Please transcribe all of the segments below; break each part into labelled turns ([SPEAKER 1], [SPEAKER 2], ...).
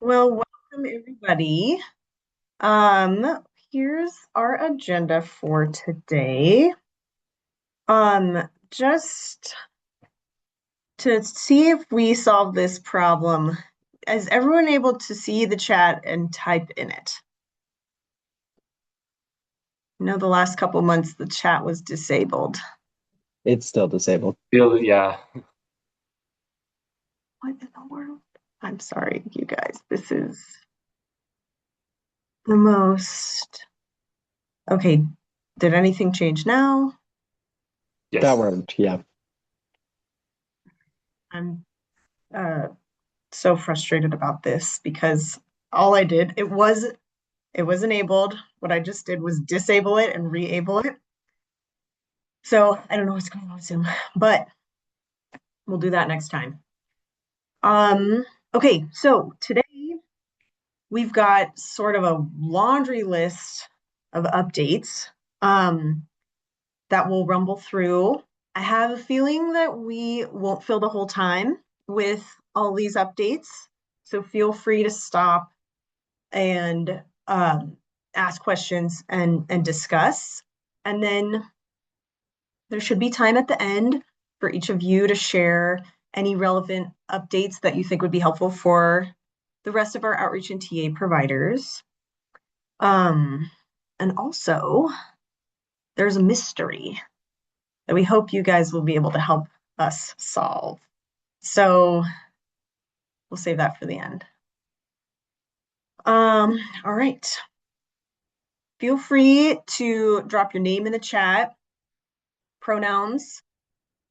[SPEAKER 1] Well, welcome everybody. Here's our agenda for today. Just to see if we solve this problem, is everyone able to see the chat and type in it? I know the last couple months the chat was disabled.
[SPEAKER 2] It's still disabled.
[SPEAKER 3] Yeah.
[SPEAKER 1] What in the world? I'm sorry, you guys. This is the most. Okay, did anything change now?
[SPEAKER 2] That
[SPEAKER 3] Yes.
[SPEAKER 2] worked, yeah.
[SPEAKER 1] I'm uh so frustrated about this because all I did, it was enabled. What I just did was disable it and re-able it. So I don't know what's going on with Zoom, but we'll do that next time. Okay, so today we've got sort of a laundry list of updates that we'll rumble through. I have a feeling that we won't fill the whole time with all these updates. So feel free to stop and ask questions and discuss. And then there should be time at the end for each of you to share any relevant updates that you think would be helpful for the rest of our outreach and TA providers. Um, and also, there's a mystery that we hope you guys will be able to help us solve. So we'll save that for the end. All right. Feel free to drop your name in the chat, pronouns,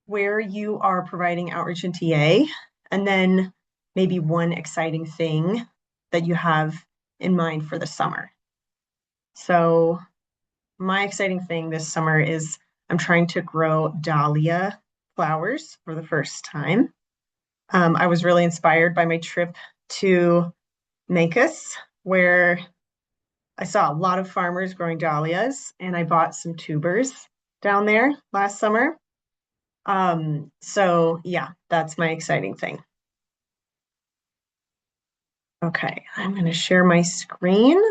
[SPEAKER 1] where you are providing outreach and TA, and then maybe one exciting thing that you have in mind for the summer. So my exciting thing this summer is I'm trying to grow dahlia flowers for the first time. I was really inspired by my trip to Mancos, where I saw a lot of farmers growing dahlias, and I bought some tubers down there last summer. So yeah, that's my exciting thing. Okay, I'm going to share my screen.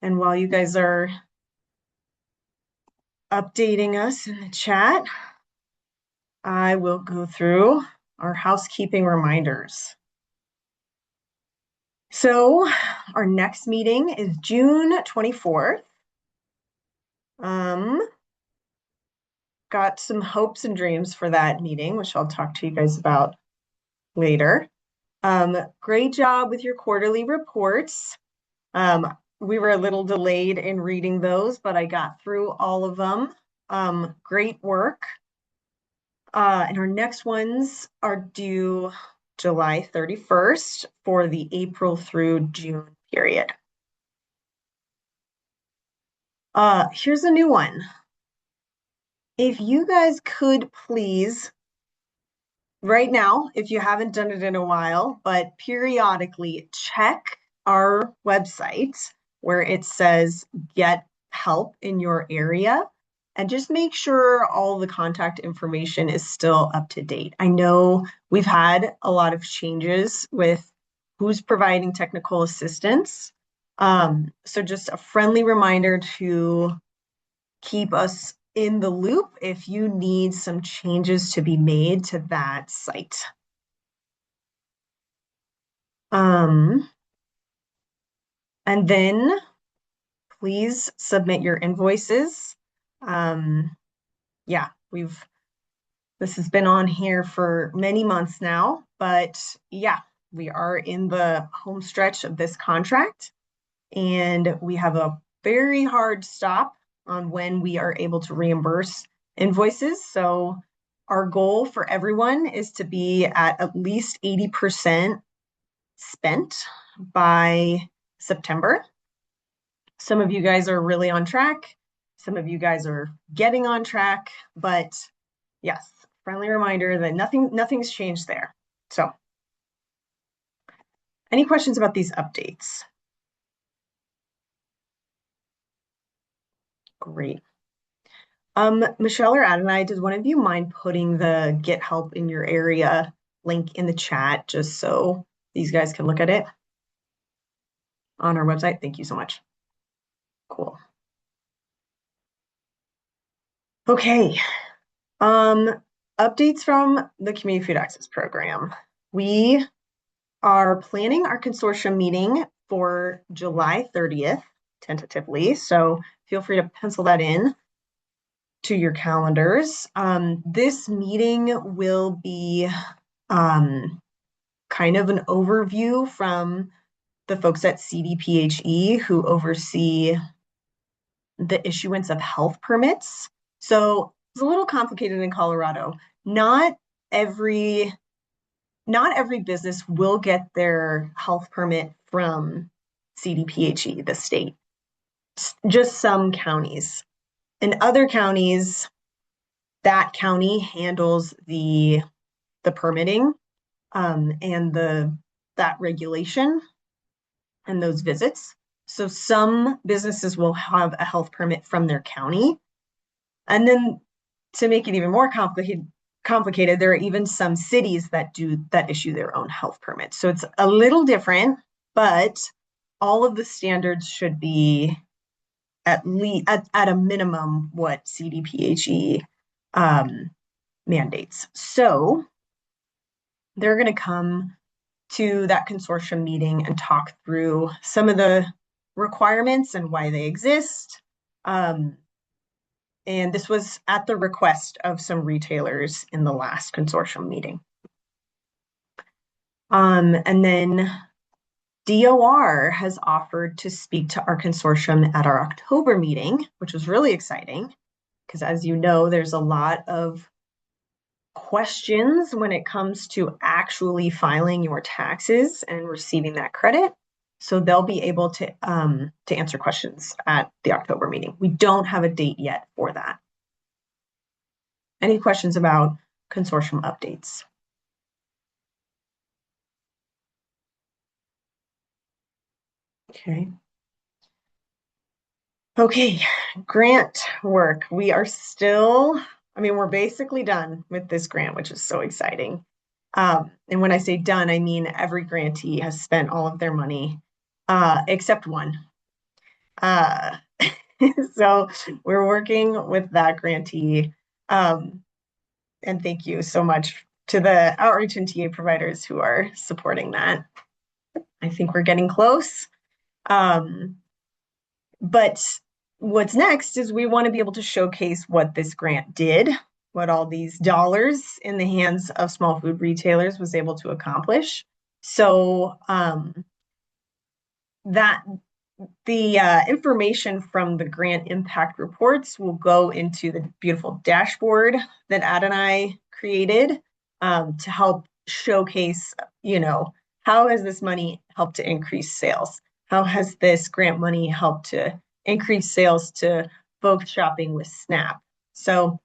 [SPEAKER 1] And while you guys are updating us in the chat, I will go through our housekeeping reminders. So our next meeting is June 24th. Got some hopes and dreams for that meeting, which I'll talk to you guys about later. Great job with your quarterly reports. We were a little delayed in reading those, but I got through all of them. Great work. And our next ones are due July 31st for the April through June period. Here's a new one. If you guys could please, right now, if you haven't done it in a while, but periodically check our website where it says get help in your area and just make sure all the contact information is still up to date. I know we've had a lot of changes with who's providing technical assistance. So just a friendly reminder to keep us in the loop if you need some changes to be made to that site. And then please submit your invoices. Yeah, this has been on here for many months now, but yeah, we are in the home stretch of this contract and we have a very hard stop on when we are able to reimburse invoices. So our goal for everyone is to be at least 80% spent by September. Some of you guys are really on track. Some of you guys are getting on track, but yes, friendly reminder that nothing's changed there. So any questions about these updates? Great. Michelle or Adonai, does one of you mind putting the get help in your area link in the chat just so these guys can look at it? on our website. Thank you so much. Cool. Okay. Updates from the Community Food Access Program. We are planning our consortium meeting for July 30th, tentatively. So feel free to pencil that in to your calendars. This meeting will be kind of an overview from the folks at CDPHE who oversee the issuance of health permits. So it's a little complicated in Colorado. Not every business will get their health permit from CDPHE, the state. Just some counties. In other counties, that county handles the permitting and that regulation and those visits. So some businesses will have a health permit from their county. And then to make it even more complicated, there are even some cities that issue their own health permits. So it's a little different, but all of the standards should be at least at a minimum what CDPHE mandates. So they're going to come to that consortium meeting and talk through some of the requirements and why they exist. And this was at the request of some retailers in the last consortium meeting. And then DOR has offered to speak to our consortium at our October meeting, which was really exciting because, as you know, there's a lot of questions when it comes to actually filing your taxes and receiving that credit. So they'll be able to answer questions at the October meeting. We don't have a date yet for that. Any questions about consortium updates? Okay. Okay, grant work. We are still, we're basically done with this grant, which is so exciting. And when I say done, I mean every grantee has spent all of their money, except one. So we're working with that grantee. And thank you so much to the outreach and TA providers who are supporting that. I think we're getting close. But what's next is we want to be able to showcase what this grant did, what all these dollars in the hands of small food retailers was able to accomplish. So that the information from the grant impact reports will go into the beautiful dashboard that Ad and I created to help showcase, how has this money helped to increase sales? How has this grant money helped to increase sales to folks shopping with SNAP? So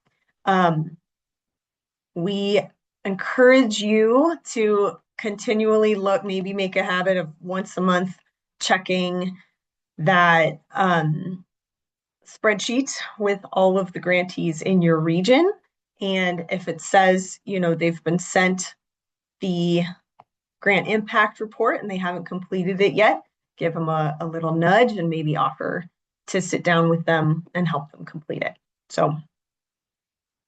[SPEAKER 1] we encourage you to continually look, maybe make a habit of once a month checking that spreadsheet with all of the grantees in your region. And if it says, they've been sent the grant impact report and they haven't completed it yet, give them a little nudge and maybe offer to sit down with them and help them complete it. So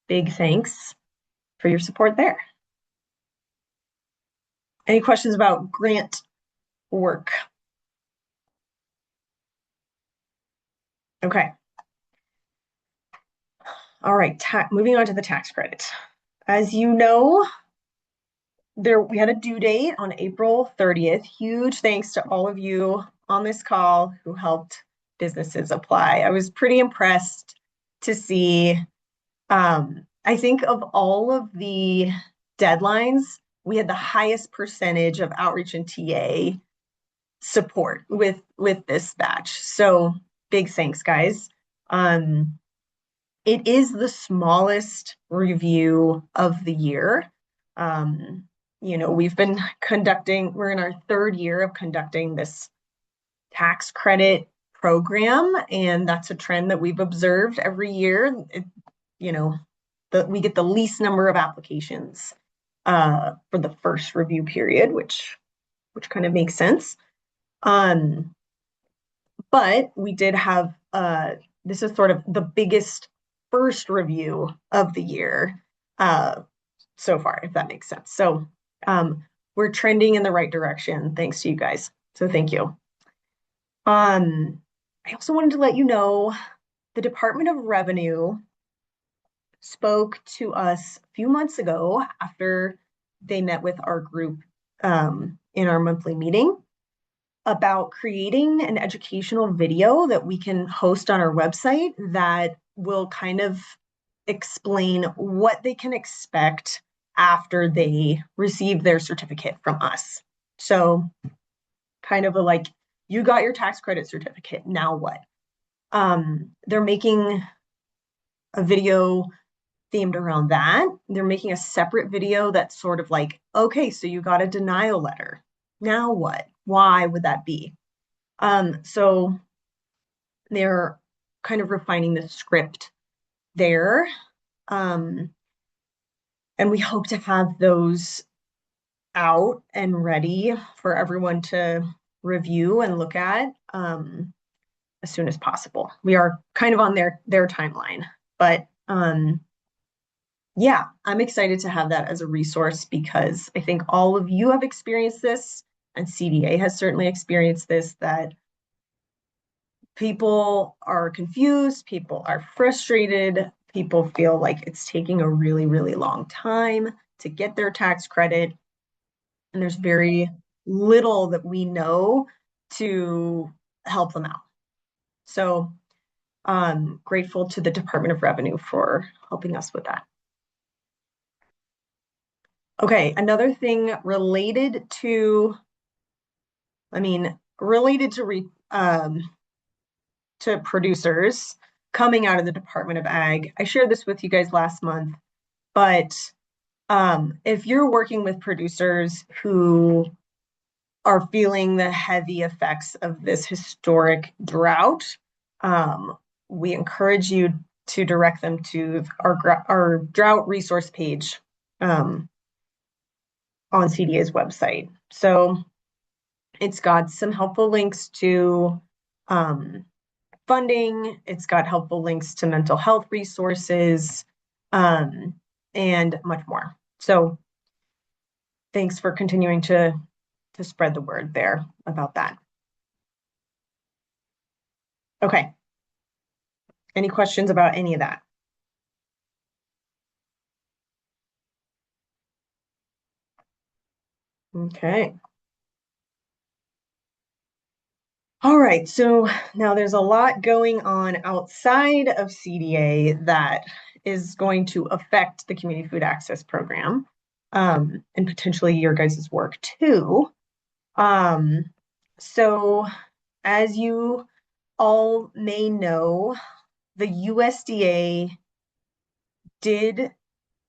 [SPEAKER 1] big thanks for your support there. Any questions about grant work? Okay. All right, moving on to the tax credit. As you know, we had a due date on April 30th. Huge thanks to all of you on this call who helped businesses apply. I was pretty impressed to see, I think of all of the deadlines, we had the highest percentage of outreach and TA support with this batch. So big thanks, guys. It is the smallest review of the year. We've been we're in our third year of conducting this tax credit program, and that's a trend that we've observed every year. We get the least number of applications for the first review period, which kind of makes sense. But we did have this is sort of the biggest first review of the year uh, so far, if that makes sense. So we're trending in the right direction thanks to you guys. So thank you. I also wanted to let you know the Department of Revenue spoke to us a few months ago after they met with our group in our monthly meeting about creating an educational video that we can host on our website that will kind of explain what they can expect after they receive their certificate from us. So, kind of a like, you got your tax credit certificate, now what? They're making a video themed around that. They're making a separate video that's sort of like, okay, so you got a denial letter. Now what? Why would that be? So they're kind of refining the script there. Um, and we hope to have those out and ready for everyone to review and look at as soon as possible. We are kind of on their timeline, but yeah, I'm excited to have that as a resource because I think all of you have experienced this, and CDA has certainly experienced this, that people are confused, people are frustrated, people feel like it's taking a really, really long time to get their tax credit, and there's very little that we know to help them out. So I'm grateful to the Department of Revenue for helping us with that. Okay, another thing related to, related to producers coming out of the Department of Ag. I shared this with you guys last month, but if you're working with producers who are feeling the heavy effects of this historic drought, we encourage you to direct them to our drought resource page on CDA's website. So it's got some helpful links to funding. It's got helpful links to mental health resources and much more. So thanks for continuing to spread the word there about that. Okay. Any questions about any of that? Okay. All right, so now there's a lot going on outside of CDA that is going to affect the Community Food Access Program and potentially your guys' work too. Um, so as you all may know, the USDA did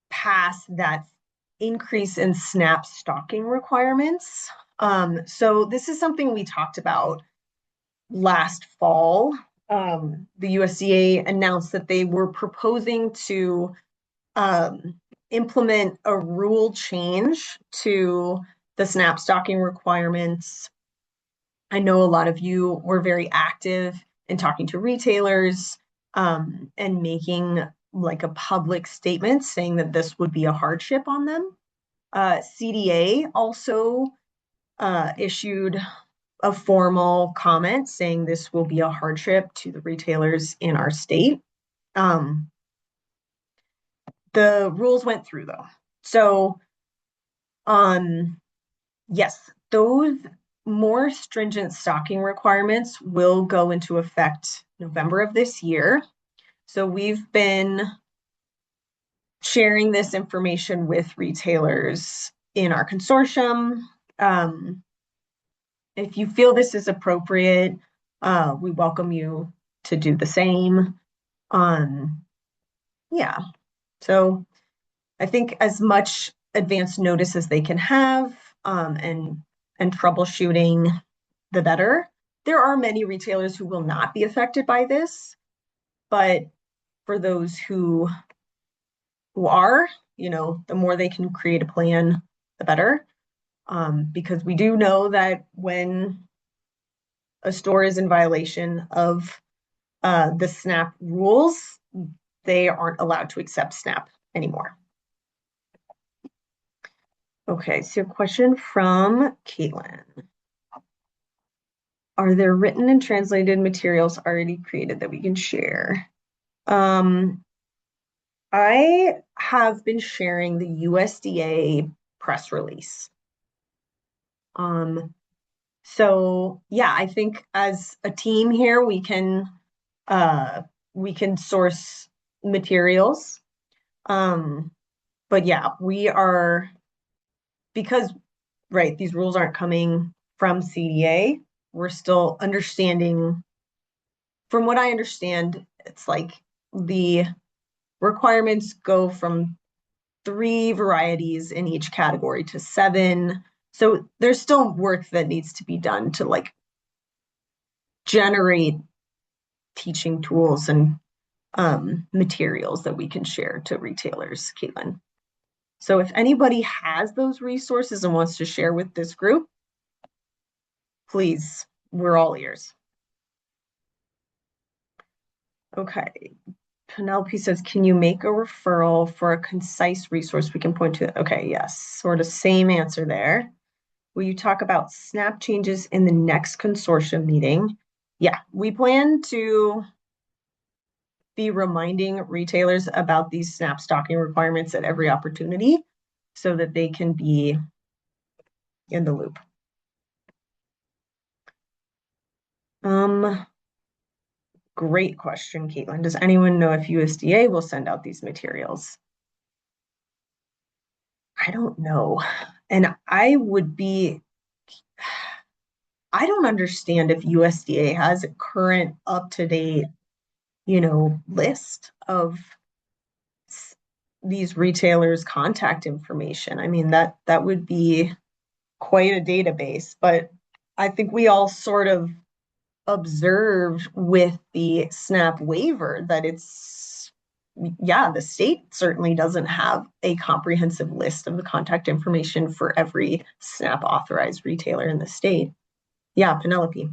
[SPEAKER 1] pass that increase in SNAP stocking requirements. So this is something we talked about last fall. The USDA announced that they were proposing to implement a rule change to the SNAP stocking requirements. I know a lot of you were very active in talking to retailers and making like a public statement saying that this would be a hardship on them. CDA also issued a formal comment saying this will be a hardship to the retailers in our state. The rules went through though. So, yes, those more stringent stocking requirements will go into effect November of this year. So we've been sharing this information with retailers in our consortium. If you feel this is appropriate, we welcome you to do the same. Yeah, so I think as much advance notice as they can have and troubleshooting, the better. There are many retailers who will not be affected by this, but for those who are, the more they can create a plan, the better. Because we do know that when a store is in violation of the SNAP rules, they aren't allowed to accept SNAP anymore. Okay, so a question from Caitlin. Are there written and translated materials already created that we can share? I have been sharing the USDA press release. So yeah, I think as a team here, we can source materials. But yeah, we are because right, these rules aren't coming from CDA. We're still understanding, from what I understand, it's like the requirements go from 3 varieties in each category to 7. So there's still work that needs to be done to like generate teaching tools and materials that we can share to retailers, Caitlin. So if anybody has those resources and wants to share with this group, please, we're all ears. Okay. Penelope says, can you make a referral for a concise resource we can point to? Okay, yes, sort of same answer there. Will you talk about SNAP changes in the next consortium meeting? Yeah, we plan to be reminding retailers about these SNAP stocking requirements at every opportunity so that they can be in the loop. Great question, Caitlin. Does anyone know if USDA will send out these materials? I don't know. And I don't understand if USDA has a current up-to-date, list of these retailers' contact information. I mean, that would be quite a database, but I think we all sort of observed with the SNAP waiver that the state certainly doesn't have a comprehensive list of the contact information for every SNAP authorized retailer in the state. Yeah, Penelope.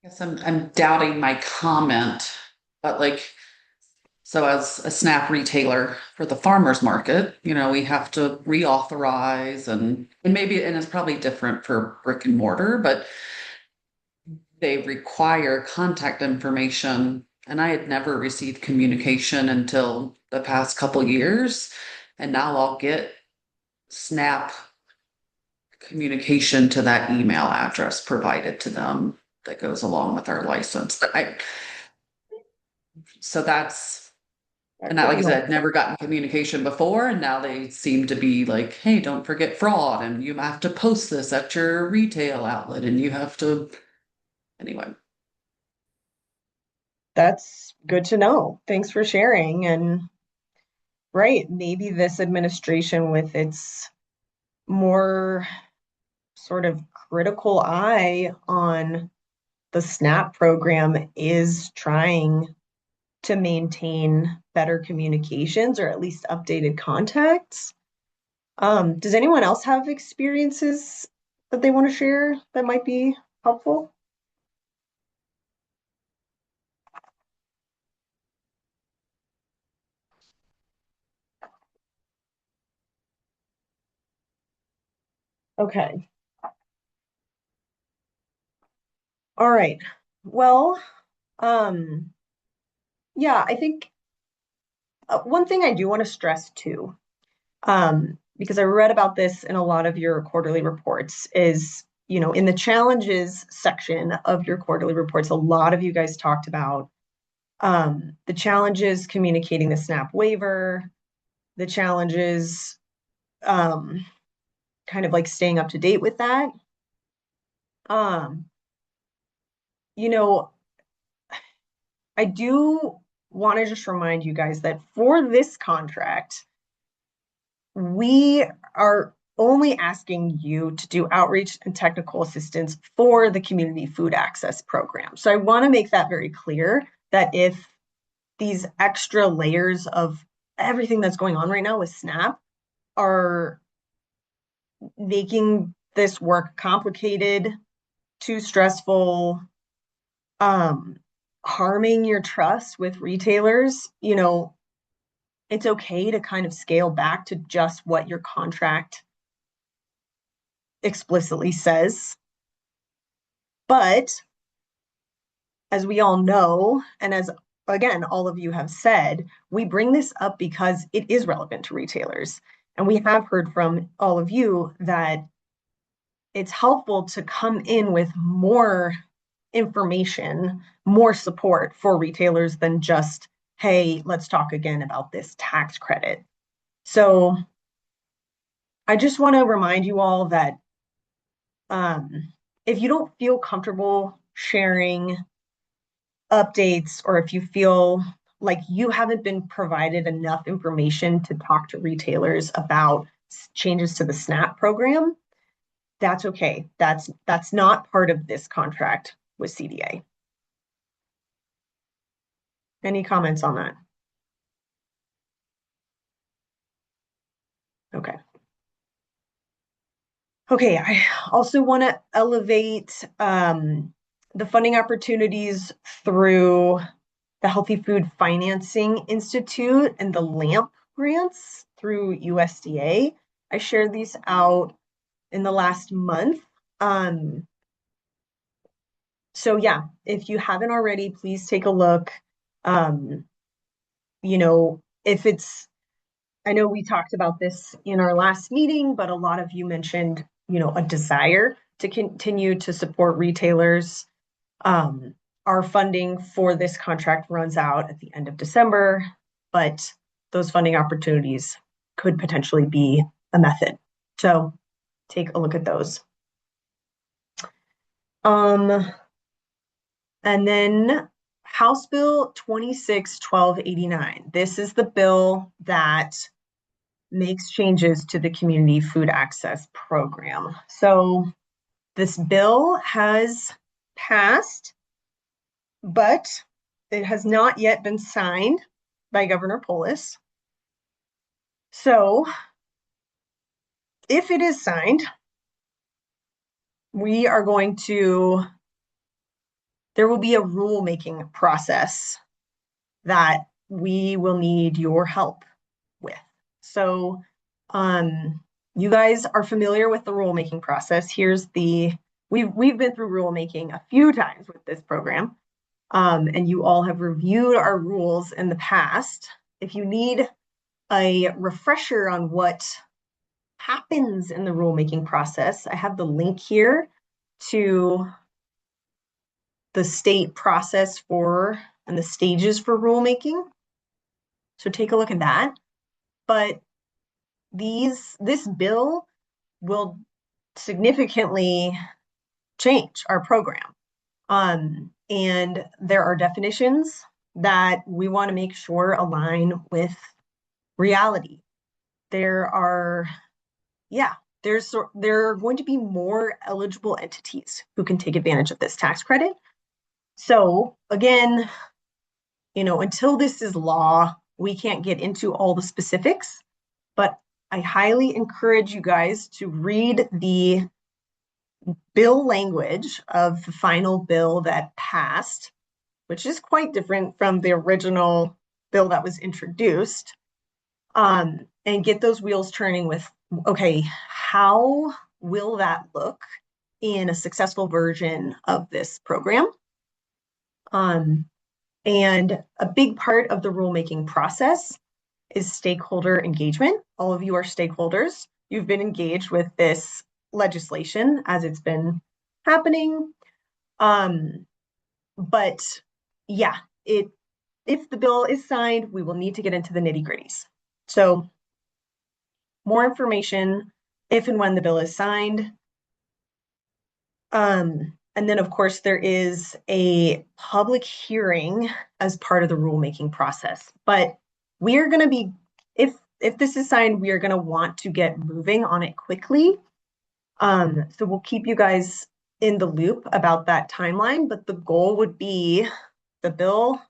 [SPEAKER 3] Guess I'm doubting my comment, but like, so as a SNAP retailer for the farmers market, we have to reauthorize and it's probably different for brick and mortar, but they require contact information. And I had never received communication until the past couple years. And now I'll get SNAP communication to that email address provided to them that goes along with our license. So that's, and that, like I said, never gotten communication before, and now they seem to be like, hey, don't forget fraud, and you have to post this at your retail outlet, and you have to, anyway.
[SPEAKER 1] That's good to know. Thanks for sharing. And right, maybe this administration, with its more sort of critical eye on the SNAP program, is trying to maintain better communications or at least updated contacts. Does anyone else have experiences that they want to share that might be helpful? Okay. All right. Well, yeah, I think one thing I do want to stress too, because I read about this in a lot of your quarterly reports, is, in the challenges section of your quarterly reports, a lot of you guys talked about the challenges communicating the SNAP waiver, the challenges kind of like staying up to date with that. Um, you know, I do want to just remind you guys that for this contract, we are only asking you to do outreach and technical assistance for the community food access program. So I want to make that very clear that if these extra layers of everything that's going on right now with SNAP are making this work complicated, too stressful, harming your trust with retailers, it's okay to kind of scale back to just what your contract explicitly says. But as we all know, and as again, all of you have said, we bring this up because it is relevant to retailers. And we have heard from all of you that it's helpful to come in with more information, more support for retailers than just, hey, let's talk again about this tax credit. So I just want to remind you all that if you don't feel comfortable sharing updates, or if you feel like you haven't been provided enough information to talk to retailers about changes to the SNAP program, that's okay. That's not part of this contract with CDA. Any comments on that? Okay. Okay, I also want to elevate the funding opportunities through the Healthy Food Financing Institute and the LAMP grants through USDA. I shared these out in the last month. So yeah, if you haven't already, please take a look. If it's, I know we talked about this in our last meeting, but a lot of you mentioned, a desire to continue to support retailers. Our funding for this contract runs out at the end of December, but those funding opportunities could potentially be a method. So take a look at those. And then House Bill 26-1289. This is the bill that makes changes to the Community Food Access Program. So this bill has passed, but it has not yet been signed by Governor Polis. So if it is signed, there will be a rulemaking process that we will need your help with. So you guys are familiar with the rulemaking process. We've been through rulemaking a few times with this program, and you all have reviewed our rules in the past. If you need a refresher on what happens in the rulemaking process, I have the link here to the state process and the stages for rulemaking. So take a look at that. But this bill will significantly change our program. And there are definitions that we want to make sure align with reality. There are going to be more eligible entities who can take advantage of this tax credit. So again, until this is law, we can't get into all the specifics, but I highly encourage you guys to read the bill language of the final bill that passed, which is quite different from the original bill that was introduced, and get those wheels turning with, okay, how will that look in a successful version of this program? And a big part of the rulemaking process is stakeholder engagement. All of you are stakeholders. You've been engaged with this legislation as it's been happening. But yeah, if the bill is signed, we will need to get into the nitty-gritties. So more information if and when the bill is signed. And then, of course, there is a public hearing as part of the rulemaking process. But we are going to be, if this is signed, we are going to want to get moving on it quickly. So we'll keep you guys in the loop about that timeline. But the goal would be the bill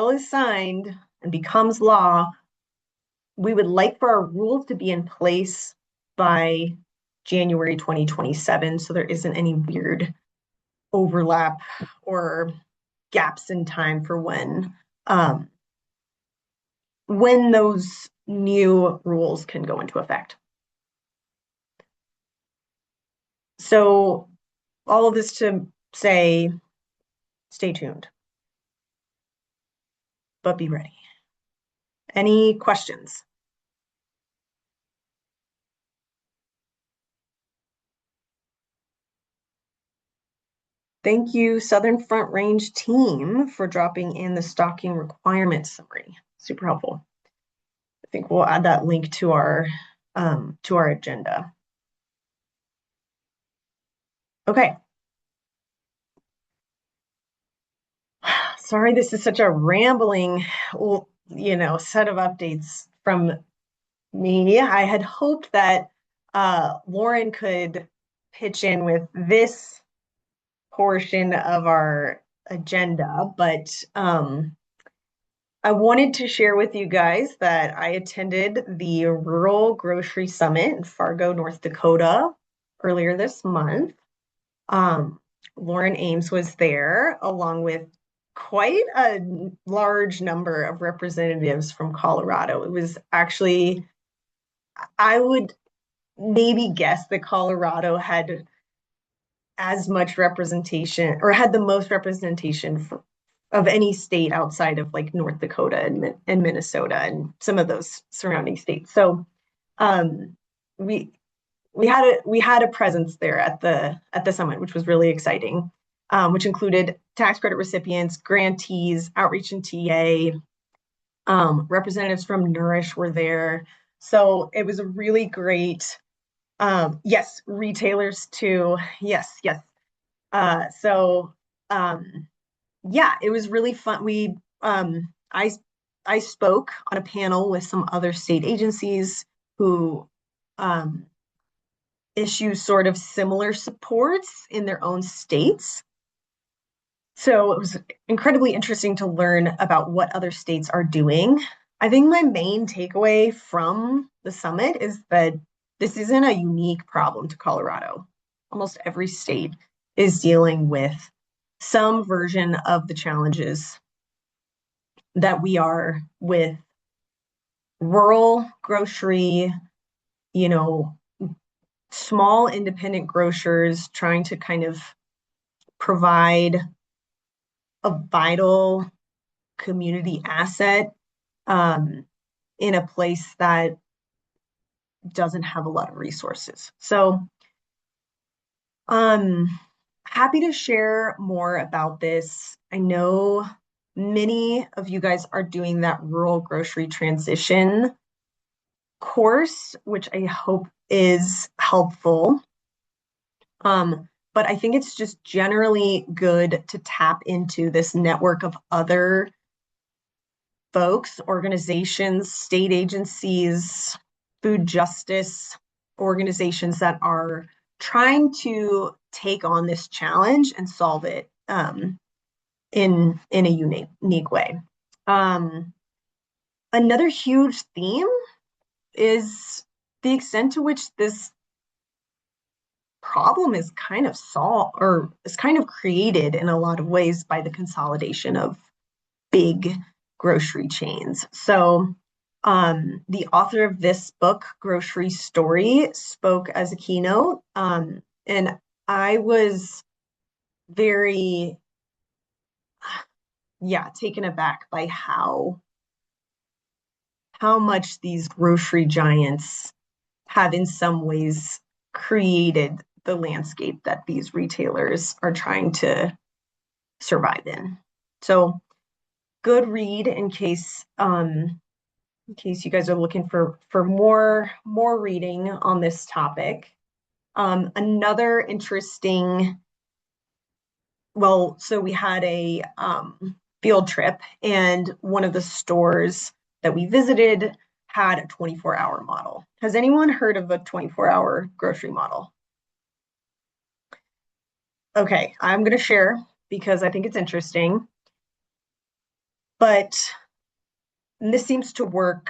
[SPEAKER 1] is signed and becomes law. We would like for our rules to be in place by January 2027, so there isn't any weird overlap or gaps in time for when those new rules can go into effect. So all of this to say, stay tuned, but be ready. Any questions? Thank you, Southern Front Range team, for dropping in the stocking requirement summary. Super helpful. I think we'll add that link to our agenda. Okay. Sorry, this is such a rambling, set of updates from me. I had hoped that Lauren could pitch in with this portion of our agenda, but I wanted to share with you guys that I attended the Rural Grocery Summit in Fargo, North Dakota earlier this month. Lauren Ames was there along with quite a large number of representatives from Colorado. It was actually, I would maybe guess that Colorado had as much representation or had the most representation of any state outside of like North Dakota and Minnesota and some of those surrounding states. So we had a presence there at the summit, which was really exciting, which included tax credit recipients, grantees, outreach and TA, representatives from Nourish were there. So it was a really great, yes, retailers too. Yes, yes. So yeah, it was really fun. I spoke on a panel with some other state agencies who issue sort of similar supports in their own states. So it was incredibly interesting to learn about what other states are doing. I think my main takeaway from the summit is that this isn't a unique problem to Colorado. Almost every state is dealing with some version of the challenges that we are with rural grocery, you know, small independent grocers trying to kind of provide a vital community asset in a place that doesn't have a lot of resources. So happy to share more about this. I know many of you guys are doing that rural grocery transition course, which I hope is helpful. But I think it's just generally good to tap into this network of other folks, organizations, state agencies, food justice organizations that are trying to take on this challenge and solve it in a unique way. Another huge theme is the extent to which this problem is kind of solved or is kind of created in a lot of ways by the consolidation of big grocery chains. So the author of this book, Grocery Story, spoke as a keynote. And I was very, taken aback by how much these grocery giants have in some ways created the landscape that these retailers are trying to survive in. So good read in case you guys are looking for more reading on this topic. Another interesting, so we had a field trip, and one of the stores that we visited had a 24-hour model. Has anyone heard of a 24-hour grocery model? Okay, I'm going to share because I think it's interesting. But this seems to work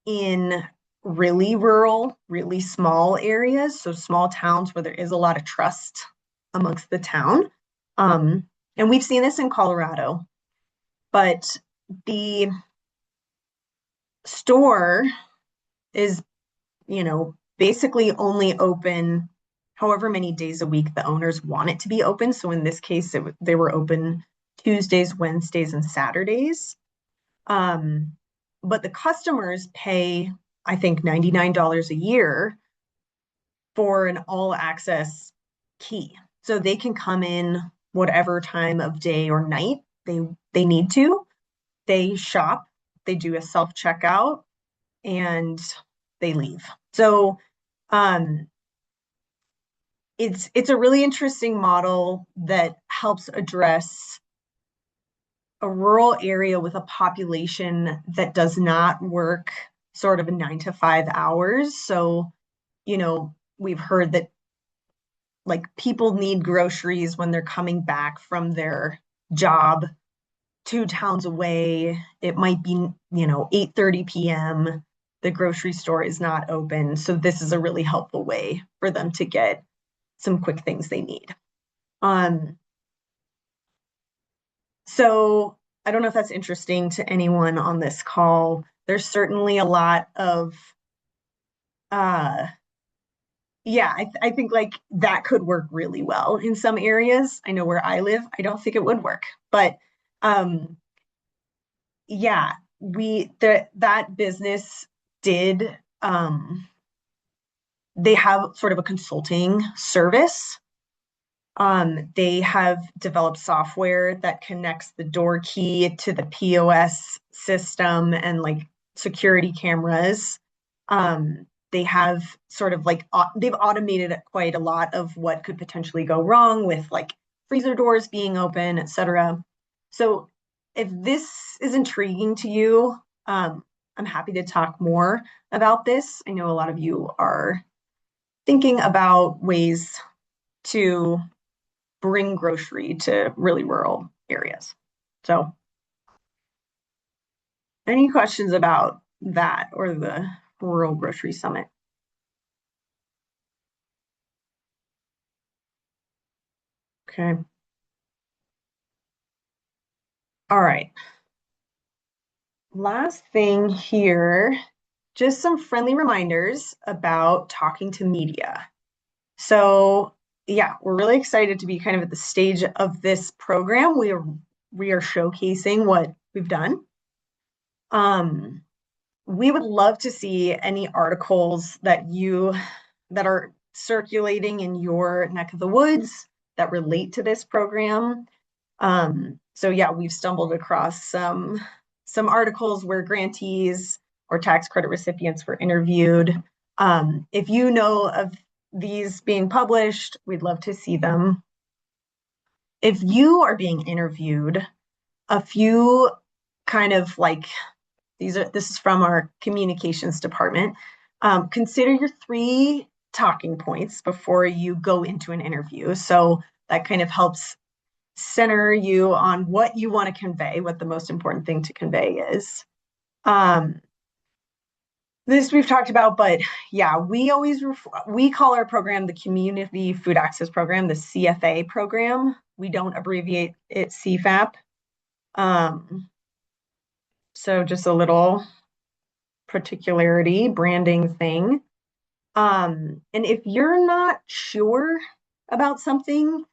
[SPEAKER 1] in really rural, really small areas, so small towns where there is a lot of trust amongst the town. And we've seen this in Colorado, but the store is, basically only open however many days a week the owners want it to be open. So in this case, they were open Tuesdays, Wednesdays, and Saturdays. Um, but the customers pay, I think, $99 a year for an all access key. So they can come in whatever time of day or night they need to. They shop, they do a self checkout, and they leave. So um, it's a really interesting model that helps address a rural area with a population that does not work sort of 9 to 5 hours. So, we've heard that like people need groceries when they're coming back from their job 2 towns away. It might be, 8:30 p.m. The grocery store is not open. So this is a really helpful way for them to get some quick things they need. Um, so I don't know if that's interesting to anyone on this call. There's certainly a lot of uh yeah, I think like that could work really well in some areas. I know where I live, I don't think it would work. But um yeah, that business did they have sort of a consulting service. They have developed software that connects the door key to the POS system and like security cameras. They have sort of like they've automated quite a lot of what could potentially go wrong with like freezer doors being open, etc. So if this is intriguing to you, I'm happy to talk more about this. I know a lot of you are thinking about ways to bring grocery to really rural areas. So, any questions about that or the Rural Grocery Summit? Okay. All right. Last thing here, just some friendly reminders about talking to media. So, yeah, we're really excited to be kind of at the stage of this program. We are showcasing what we've done. We would love to see any articles that are circulating in your neck of the woods that relate to this program. So yeah, we've stumbled across some articles where grantees or tax credit recipients were interviewed. If you know of these being published, we'd love to see them. If you are being interviewed, a few kind of like this is from our communications department. Consider your 3 talking points before you go into an interview. So that kind of helps center you on what you want to convey, what the most important thing to convey is. This we've talked about, but yeah, we call our program the Community Food Access Program, the CFA program. We don't abbreviate it CFAP. So just a little particularity branding thing. And if you're not sure about something,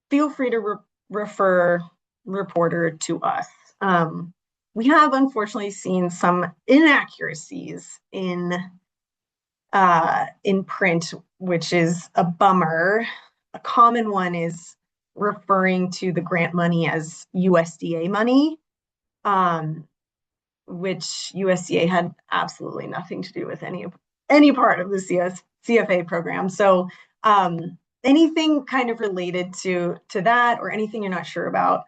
[SPEAKER 1] feel free to refer reporter to us. We have unfortunately seen some inaccuracies in print, which is a bummer. A common one is referring to the grant money as USDA money, which USDA had absolutely nothing to do with any part of the CFA program. So anything kind of related to that or anything you're not sure about,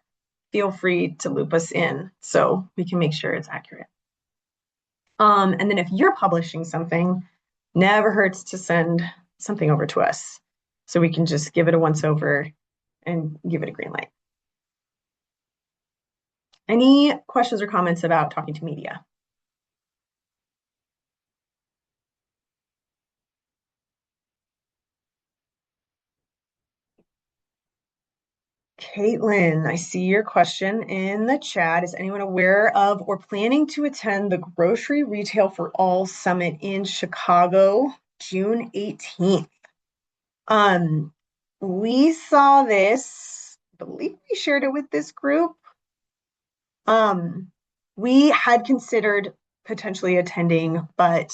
[SPEAKER 1] feel free to loop us in so we can make sure it's accurate. And then if you're publishing something, never hurts to send something over to us so we can just give it a once over and give it a green light. Any questions or comments about talking to media? Caitlin, I see your question in the chat. Is anyone aware of or planning to attend the Grocery Retail for All Summit in Chicago, June 18th? Um, we saw this, I believe we shared it with this group. We had considered potentially attending, but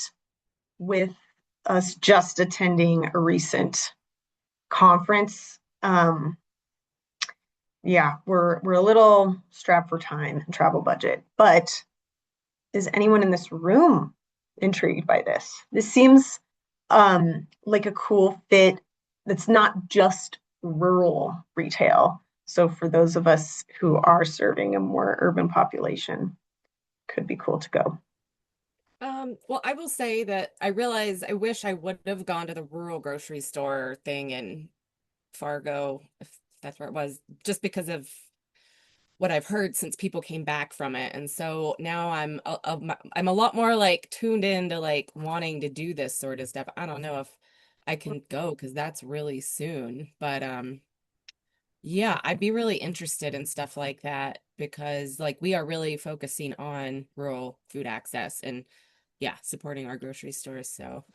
[SPEAKER 1] with us just attending a recent conference, yeah, we're a little strapped for time and travel budget. But is anyone in this room intrigued by this? This seems like a cool fit that's not just rural retail. So for those of us who are serving a more urban population, could be cool to go.
[SPEAKER 4] Well, I will say that I realize I wish I would have gone to the rural grocery store thing in Fargo, if that's where it was, just because of what I've heard since people came back from it. And so now I'm a lot more like tuned in to like wanting to do this sort of stuff. I don't know if I can go because that's really soon, but yeah, I'd be really interested in stuff like that because like we are really focusing on rural food access and yeah, supporting our grocery stores. So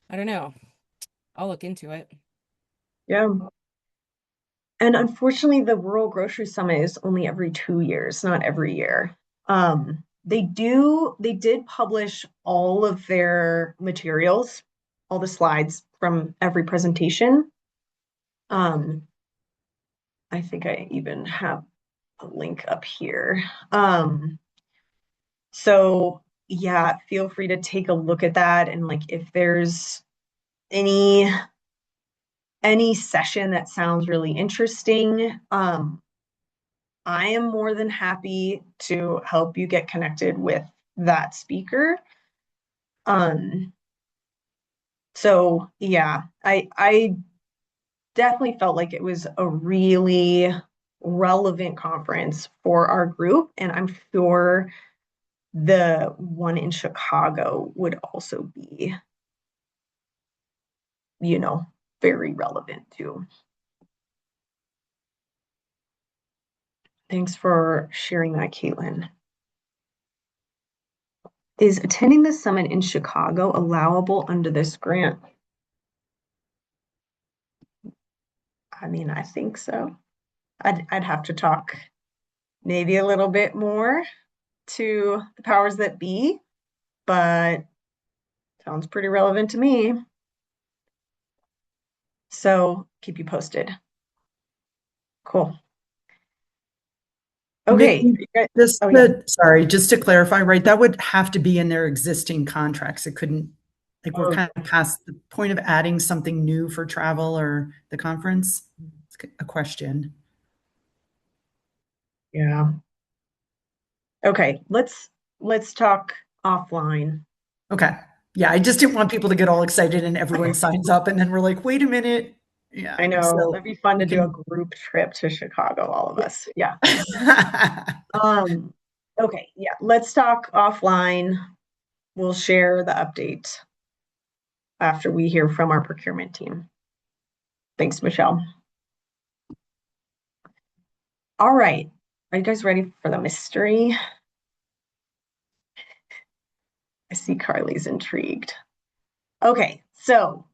[SPEAKER 4] I don't know. I'll look into it.
[SPEAKER 1] Yeah. And unfortunately, the Rural Grocery Summit is only every 2 years, not every year. They did publish all of their materials, all the slides from every presentation. Um, I think I even have a link up here. So yeah, feel free to take a look at that and like if there's any any session that sounds really interesting, I am more than happy to help you get connected with that speaker. Um, so yeah, I definitely felt like it was a really relevant conference for our group, and I'm sure the one in Chicago would also be, you know, very relevant too. Thanks for sharing that, Caitlin. Is attending the summit in Chicago allowable under this grant? I mean, I think so. I'd have to talk maybe a little bit more to the powers that be, but sounds pretty relevant to me. So keep you posted. Cool. Okay.
[SPEAKER 5] Nikki,
[SPEAKER 1] Oh yeah.
[SPEAKER 5] sorry, just to clarify, right, that would have to be in their existing contracts. It couldn't, like, we're
[SPEAKER 1] Oh,
[SPEAKER 5] kind of past the point of adding something new for travel or the conference. It's a question.
[SPEAKER 1] yeah. Okay. Let's talk offline.
[SPEAKER 5] Okay. Yeah, I just didn't want people to get all excited and everyone signs up and then we're like, wait a minute.
[SPEAKER 1] I
[SPEAKER 5] Yeah.
[SPEAKER 1] know.
[SPEAKER 5] So
[SPEAKER 1] That'd be fun
[SPEAKER 5] we
[SPEAKER 1] to do a
[SPEAKER 5] can.
[SPEAKER 1] group trip to Chicago, all of us. Yeah.
[SPEAKER 5] Yeah.
[SPEAKER 1] Um, okay, yeah. Let's talk offline. We'll share the update after we hear from our procurement team. Thanks, Michelle. All right. Are you guys ready for the mystery? I see Carly's intrigued. Okay, so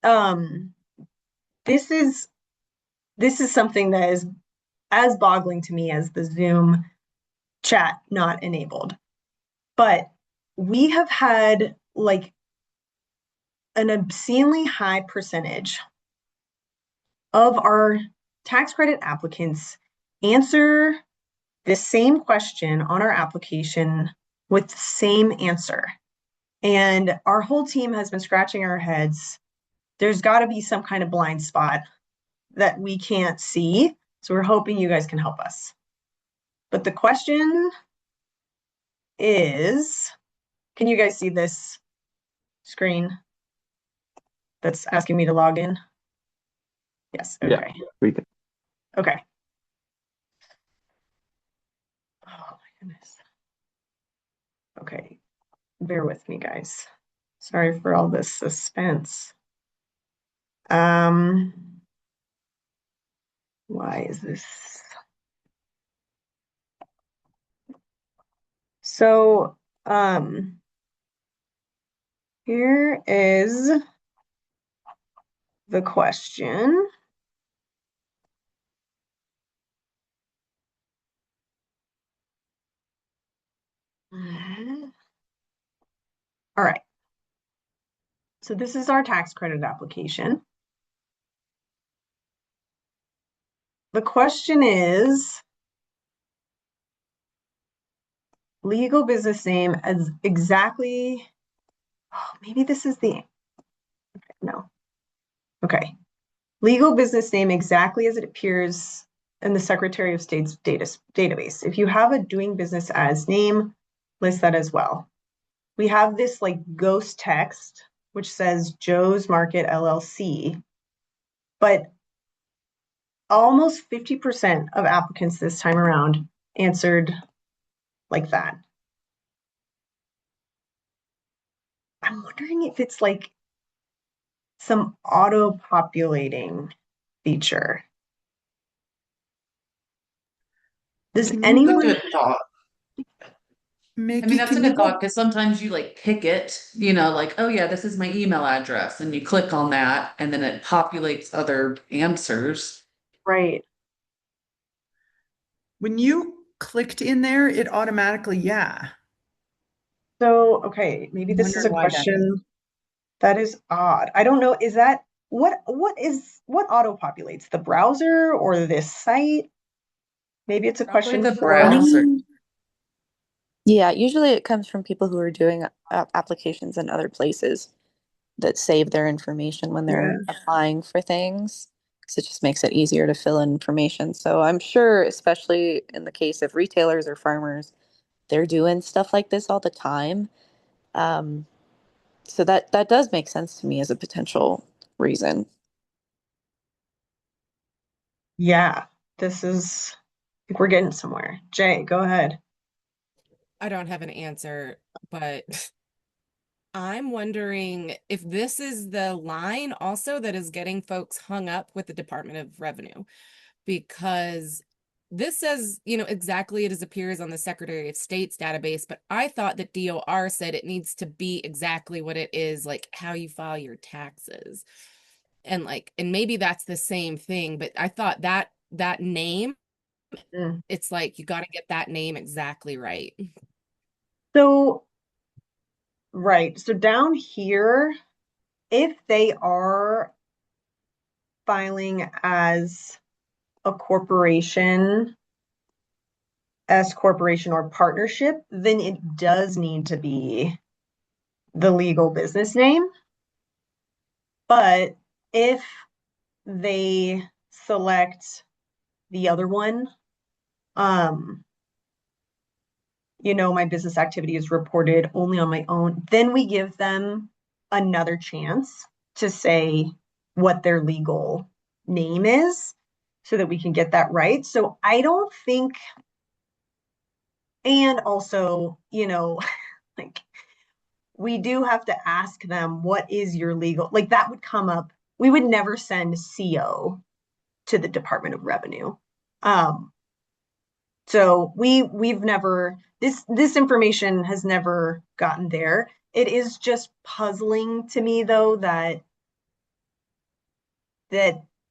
[SPEAKER 1] um this is something that is as boggling to me as the Zoom chat not enabled. But we have had like an obscenely high percentage of our tax credit applicants answer this same question on our application with the same answer. And our whole team has been scratching our heads. There's got to be some kind of blind spot that we can't see. So we're hoping you guys can help us. But the question is, can you guys see this screen that's asking me to log in? Yes,
[SPEAKER 2] Yeah,
[SPEAKER 1] okay.
[SPEAKER 2] we can.
[SPEAKER 1] Okay. Oh my goodness. Okay, bear with me, guys. Sorry for all this suspense. Why is this? So, here is the question. All right. So this is our tax credit application. The question is legal business name as exactly, oh, maybe this is the, no. Okay. Legal business name exactly as it appears in the Secretary of State's database. If you have a doing business as name, list that as well. We have this like ghost text, which says Joe's Market LLC, but almost 50% of applicants this time around answered like that. I'm wondering if it's like some auto-populating feature. Does
[SPEAKER 5] Can you
[SPEAKER 3] That's a
[SPEAKER 1] anyone?
[SPEAKER 3] good thought. I mean,
[SPEAKER 5] Mickey,
[SPEAKER 3] that's a
[SPEAKER 5] can you
[SPEAKER 3] good thought
[SPEAKER 5] go?
[SPEAKER 3] because sometimes you like pick it, like, oh yeah, this is my email address, and you click on that, and then it populates other answers.
[SPEAKER 1] Right.
[SPEAKER 5] When you clicked in there, it automatically, yeah.
[SPEAKER 1] So, okay, maybe
[SPEAKER 5] I'm
[SPEAKER 1] this is a
[SPEAKER 5] wondering why that is.
[SPEAKER 1] question that is odd. I don't know. Is that what auto-populates? The browser or this site? Maybe it's a
[SPEAKER 3] Probably
[SPEAKER 1] question
[SPEAKER 3] the
[SPEAKER 1] for,
[SPEAKER 3] browser.
[SPEAKER 6] Yeah, usually it comes from people who are doing applications in other places that save their information when
[SPEAKER 1] yeah.
[SPEAKER 6] they're applying for things. Because it just makes it easier to fill in information. So I'm sure, especially in the case of retailers or farmers, they're doing stuff like this all the time. Um, so that does make sense to me as a potential reason.
[SPEAKER 1] Yeah. This is, I think we're getting somewhere. Jay, go ahead.
[SPEAKER 4] I don't have an answer, but I'm wondering if this is the line also that is getting folks hung up with the Department of Revenue, because this says, exactly it as appears on the Secretary of State's database, but I thought that DOR said it needs to be exactly what it is, like how you file your taxes. And maybe that's the same thing, but I thought that name,
[SPEAKER 1] Mm.
[SPEAKER 4] it's like you got to get that name exactly right.
[SPEAKER 1] So, right. So down here, if they are filing as a corporation, S corporation or partnership, then it does need to be the legal business name. But if they select the other one, um, my business activity is reported only on my own, then we give them another chance to say what their legal name is so that we can get that right. So I don't think, and also, like we do have to ask them, what is your legal, like that would come up. We would never send CO to the Department of Revenue. So we've never, this information has never gotten there. It is just puzzling to me though that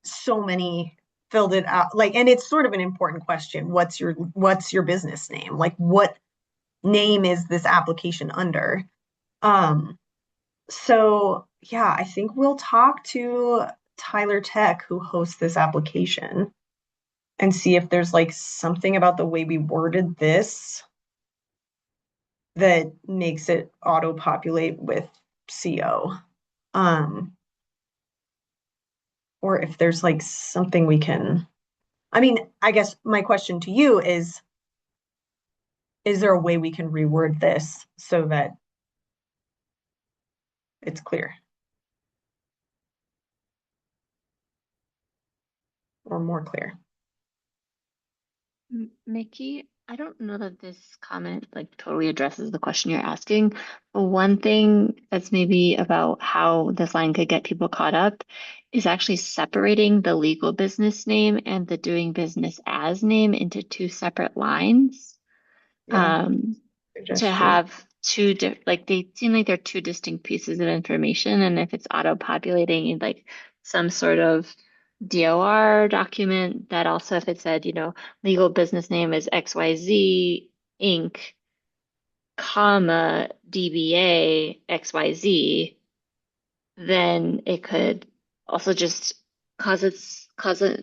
[SPEAKER 1] so many filled it out. Like, and it's sort of an important question. What's your business name? Like what name is this application under? Um, so yeah, I think we'll talk to Tyler Tech, who hosts this application, and see if there's like something about the way we worded this that makes it auto-populate with CO. Or if there's like something we can, I mean, I guess my question to you is there a way we can reword this so that it's clear or more clear?
[SPEAKER 7] Mickey, I don't know that this comment like totally addresses the question you're asking, but one thing that's maybe about how this line could get people caught up is actually separating the legal business name and the doing business as name into two separate lines.
[SPEAKER 1] Yeah,
[SPEAKER 7] To
[SPEAKER 1] suggestion.
[SPEAKER 7] have like they seem like they're two distinct pieces of information, and if it's auto-populating in like some sort of DOR document, that also if it said, legal business name is XYZ Inc., comma DBA XYZ, then it could also just cause a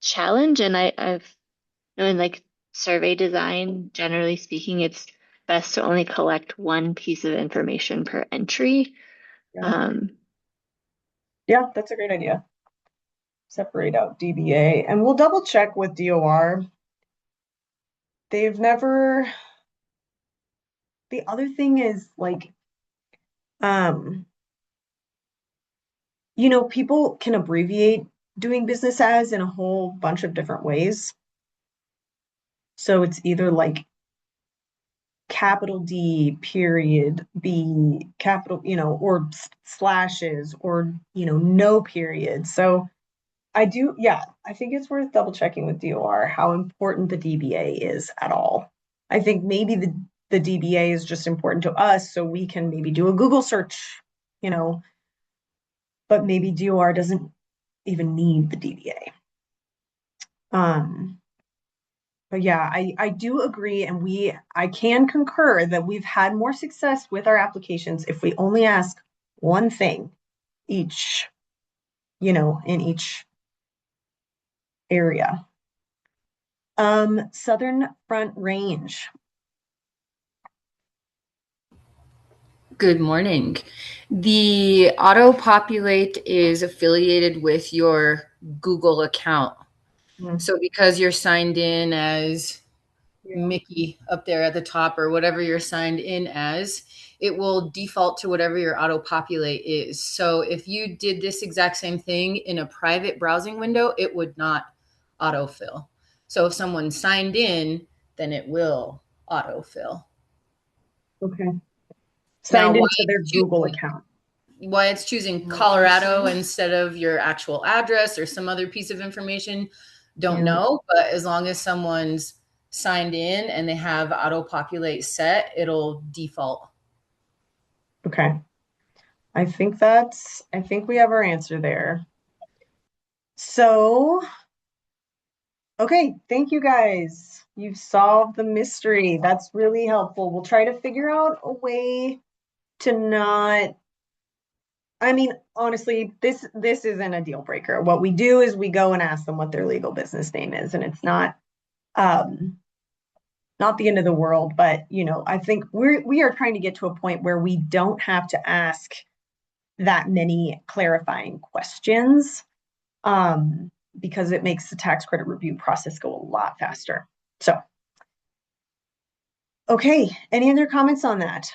[SPEAKER 7] challenge. And I've known like survey design, generally speaking, it's best to only collect one piece of information per entry.
[SPEAKER 1] Yeah.
[SPEAKER 7] Um,
[SPEAKER 1] Yeah, that's a great idea. Separate out DBA, and we'll double check with DOR. They've never, the other thing is like, um, people can abbreviate doing business as in a whole bunch of different ways. So it's either like capital D period B capital, or slashes or, no period. So yeah, I think it's worth double checking with DOR how important the DBA is at all. I think maybe the DBA is just important to us so we can maybe do a Google search, you know, but maybe DOR doesn't even need the DBA. But yeah, I do agree, and I can concur that we've had more success with our applications if we only ask one thing each, in each area. Southern Front Range.
[SPEAKER 8] Good morning. The auto-populate is affiliated with your Google account.
[SPEAKER 1] Mm,
[SPEAKER 8] So because you're signed in as
[SPEAKER 1] yeah.
[SPEAKER 8] Mickey up there at the top or whatever you're signed in as, it will default to whatever your auto-populate is. So if you did this exact same thing in a private browsing window, it would not autofill. So if someone signed in, then it will autofill.
[SPEAKER 1] Okay.
[SPEAKER 8] Now,
[SPEAKER 1] Signed into their Google account.
[SPEAKER 8] why it's choosing Colorado instead of your actual address or some other piece of information, don't
[SPEAKER 1] Yeah.
[SPEAKER 8] know. But as long as someone's signed in and they have auto populate set, it'll default.
[SPEAKER 1] Okay. I think we have our answer there. So, okay, thank you guys. You've solved the mystery. That's really helpful. We'll try to figure out a way to not, I mean, honestly, this isn't a deal breaker. What we do is we go and ask them what their legal business name is, and it's um not the end of the world, but I think we are trying to get to a point where we don't have to ask that many clarifying questions, because it makes the tax credit review process go a lot faster. So, okay, any other comments on that?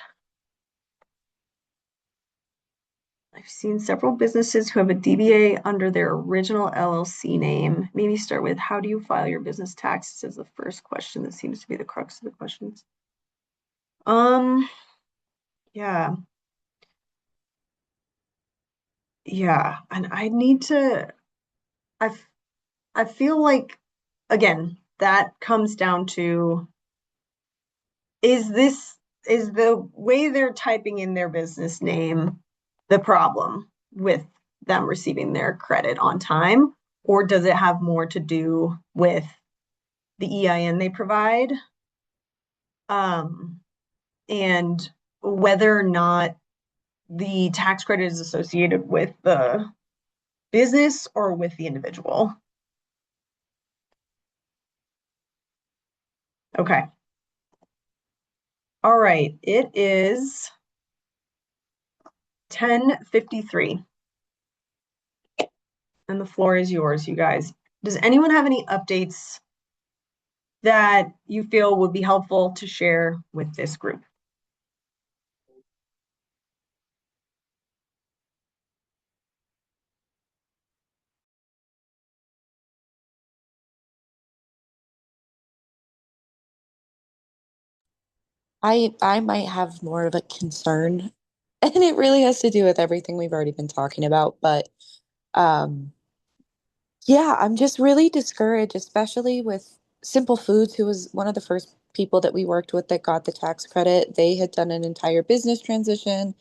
[SPEAKER 1] I've seen several businesses who have a DBA under their original LLC name. Maybe start with, how do you file your business taxes as the first question. That seems to be the crux of the questions. Yeah. Yeah, and I I feel like, again, that comes down to, is the way they're typing in their business name the problem with them receiving their credit on time, or does it have more to do with the EIN they provide? And whether or not the tax credit is associated with the business or with the individual. Okay. All right. It is 10:53. And the floor is yours, you guys. Does anyone have any updates that you feel would be helpful to share with this group?
[SPEAKER 6] I might have more of a concern, and it really has to do with everything we've already been talking about. But um, yeah, I'm just really discouraged, especially with Simple Foods, who was one of the first people that we worked with that got the tax credit. They had done an entire business transition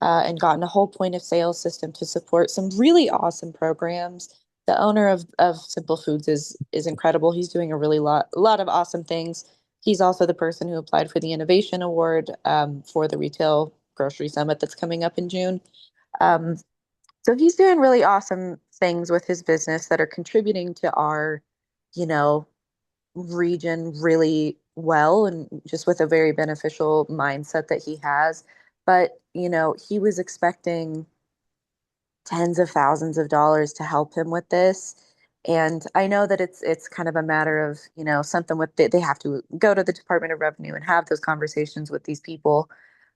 [SPEAKER 6] and gotten a whole point of sale system to support some really awesome programs. The owner of Simple Foods is incredible. He's doing a lot of awesome things. He's also the person who applied for the Innovation Award for the Retail Grocery Summit that's coming up in June. Um, so he's doing really awesome things with his business that are contributing to our, you know, region really well and just with a very beneficial mindset that he has. But, he was expecting tens of thousands of dollars to help him with this. And I know that it's kind of a matter of, something with they have to go to the Department of Revenue and have those conversations with these people.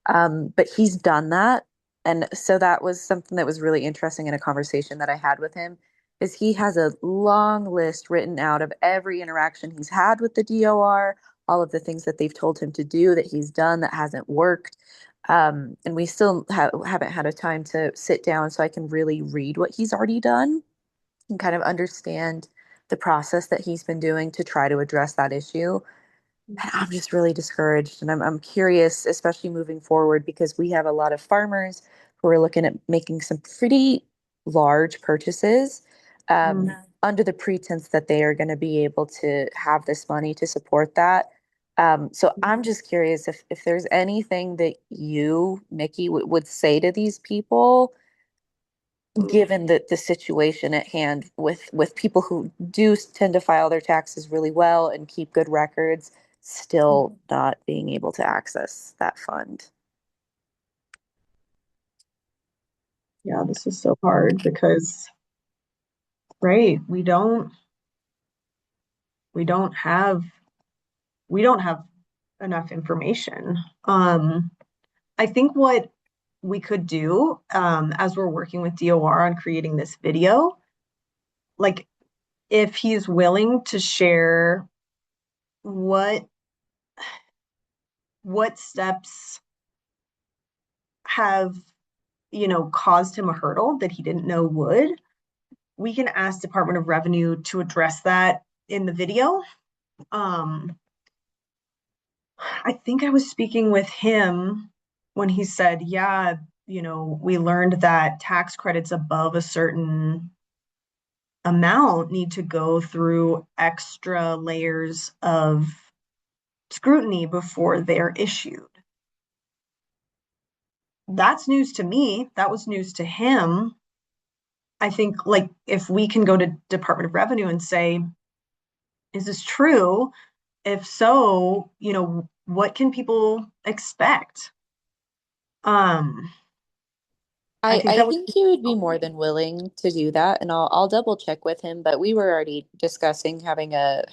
[SPEAKER 6] But he's done that. And so that was something that was really interesting in a conversation that I had with him is he has a long list written out of every interaction he's had with the DOR, all of the things that they've told him to do that he's done that hasn't worked. And we still haven't had a time to sit down so I can really read what he's already done and kind of understand the process that he's been doing to try to address that issue. And I'm just really discouraged. And I'm curious, especially moving forward, because we have a lot of farmers who are looking at making some pretty large purchases
[SPEAKER 1] Mm.
[SPEAKER 6] under the pretense that they are going to be able to have this money to support that. So I'm just curious if there's anything that you, Nikki, would say to these people, given the situation at hand with people who do tend to file their taxes really well and keep good records, still not being able to access that fund.
[SPEAKER 1] Yeah, this is so hard because, right, we don't have we don't have enough information. I think what we could do, as we're working with DOR on creating this video, like if he's willing to share what steps have, caused him a hurdle that he didn't know would, we can ask Department of Revenue to address that in the video. I think I was speaking with him when he said, yeah, we learned that tax credits above a certain amount need to go through extra layers of scrutiny before they're issued. That's news to me. That was news to him. I think, like, if we can go to Department of Revenue and say, is this true? If so, what can people expect? I think
[SPEAKER 6] I
[SPEAKER 1] that would
[SPEAKER 6] think
[SPEAKER 1] be
[SPEAKER 6] he would be more
[SPEAKER 1] helpful.
[SPEAKER 6] than willing to do that, and I'll double check with him. But we were already discussing having a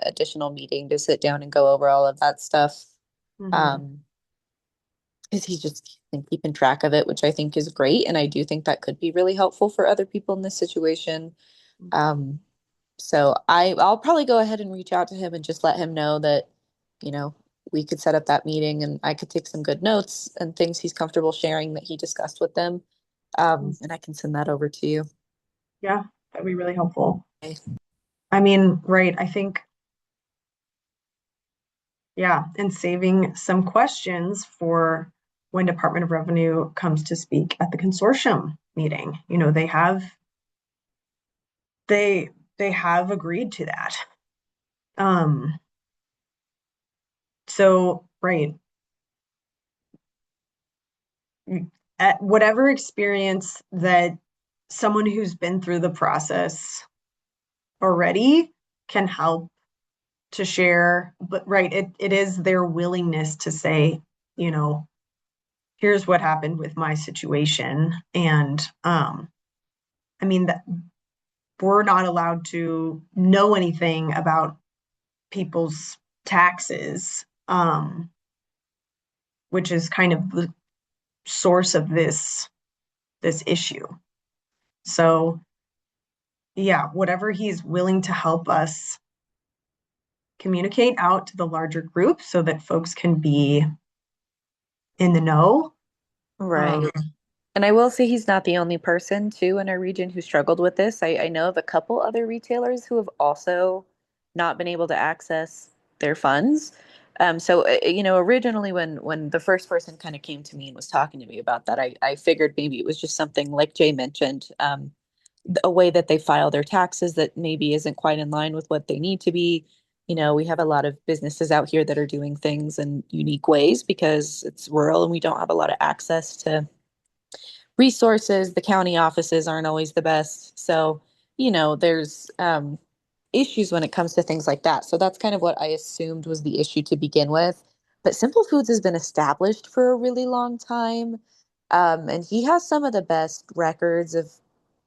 [SPEAKER 6] additional meeting to sit down and go over all of that stuff.
[SPEAKER 1] Mhm.
[SPEAKER 6] Um, because he's just been keeping track of it, which I think is great, and I do think that could be really helpful for other people in this situation. Um, So I'll probably go ahead and reach out to him and just let him know that, you know, we could set up that meeting and I could take some good notes and things he's comfortable sharing that he discussed with them. And I can send that over to you.
[SPEAKER 1] Yeah, that'd be really helpful.
[SPEAKER 6] Okay.
[SPEAKER 1] I mean, right, I think, yeah, and saving some questions for when Department of Revenue comes to speak at the consortium meeting. They they have agreed to that. Um, so right, at whatever experience that someone who's been through the process already can help to share, but right, it is their willingness to say, you know, here's what happened with my situation. And I mean that we're not allowed to know anything about people's taxes, which is kind of the source of this issue. So yeah, whatever he's willing to help us communicate out to the larger group so that folks can be in the know.
[SPEAKER 6] Right. And I will say he's not the only person too in our region who struggled with this. I know of a couple other retailers who have also not been able to access their funds. Originally when the first person kind of came to me and was talking to me about that, I figured maybe it was just something like Jay mentioned, a way that they file their taxes that maybe isn't quite in line with what they need to be. We have a lot of businesses out here that are doing things in unique ways because it's rural and we don't have a lot of access to resources. The county offices aren't always the best. So, there's issues when it comes to things like that. So that's kind of what I assumed was the issue to begin with. But Simple Foods has been established for a really long time. And he has some of the best records of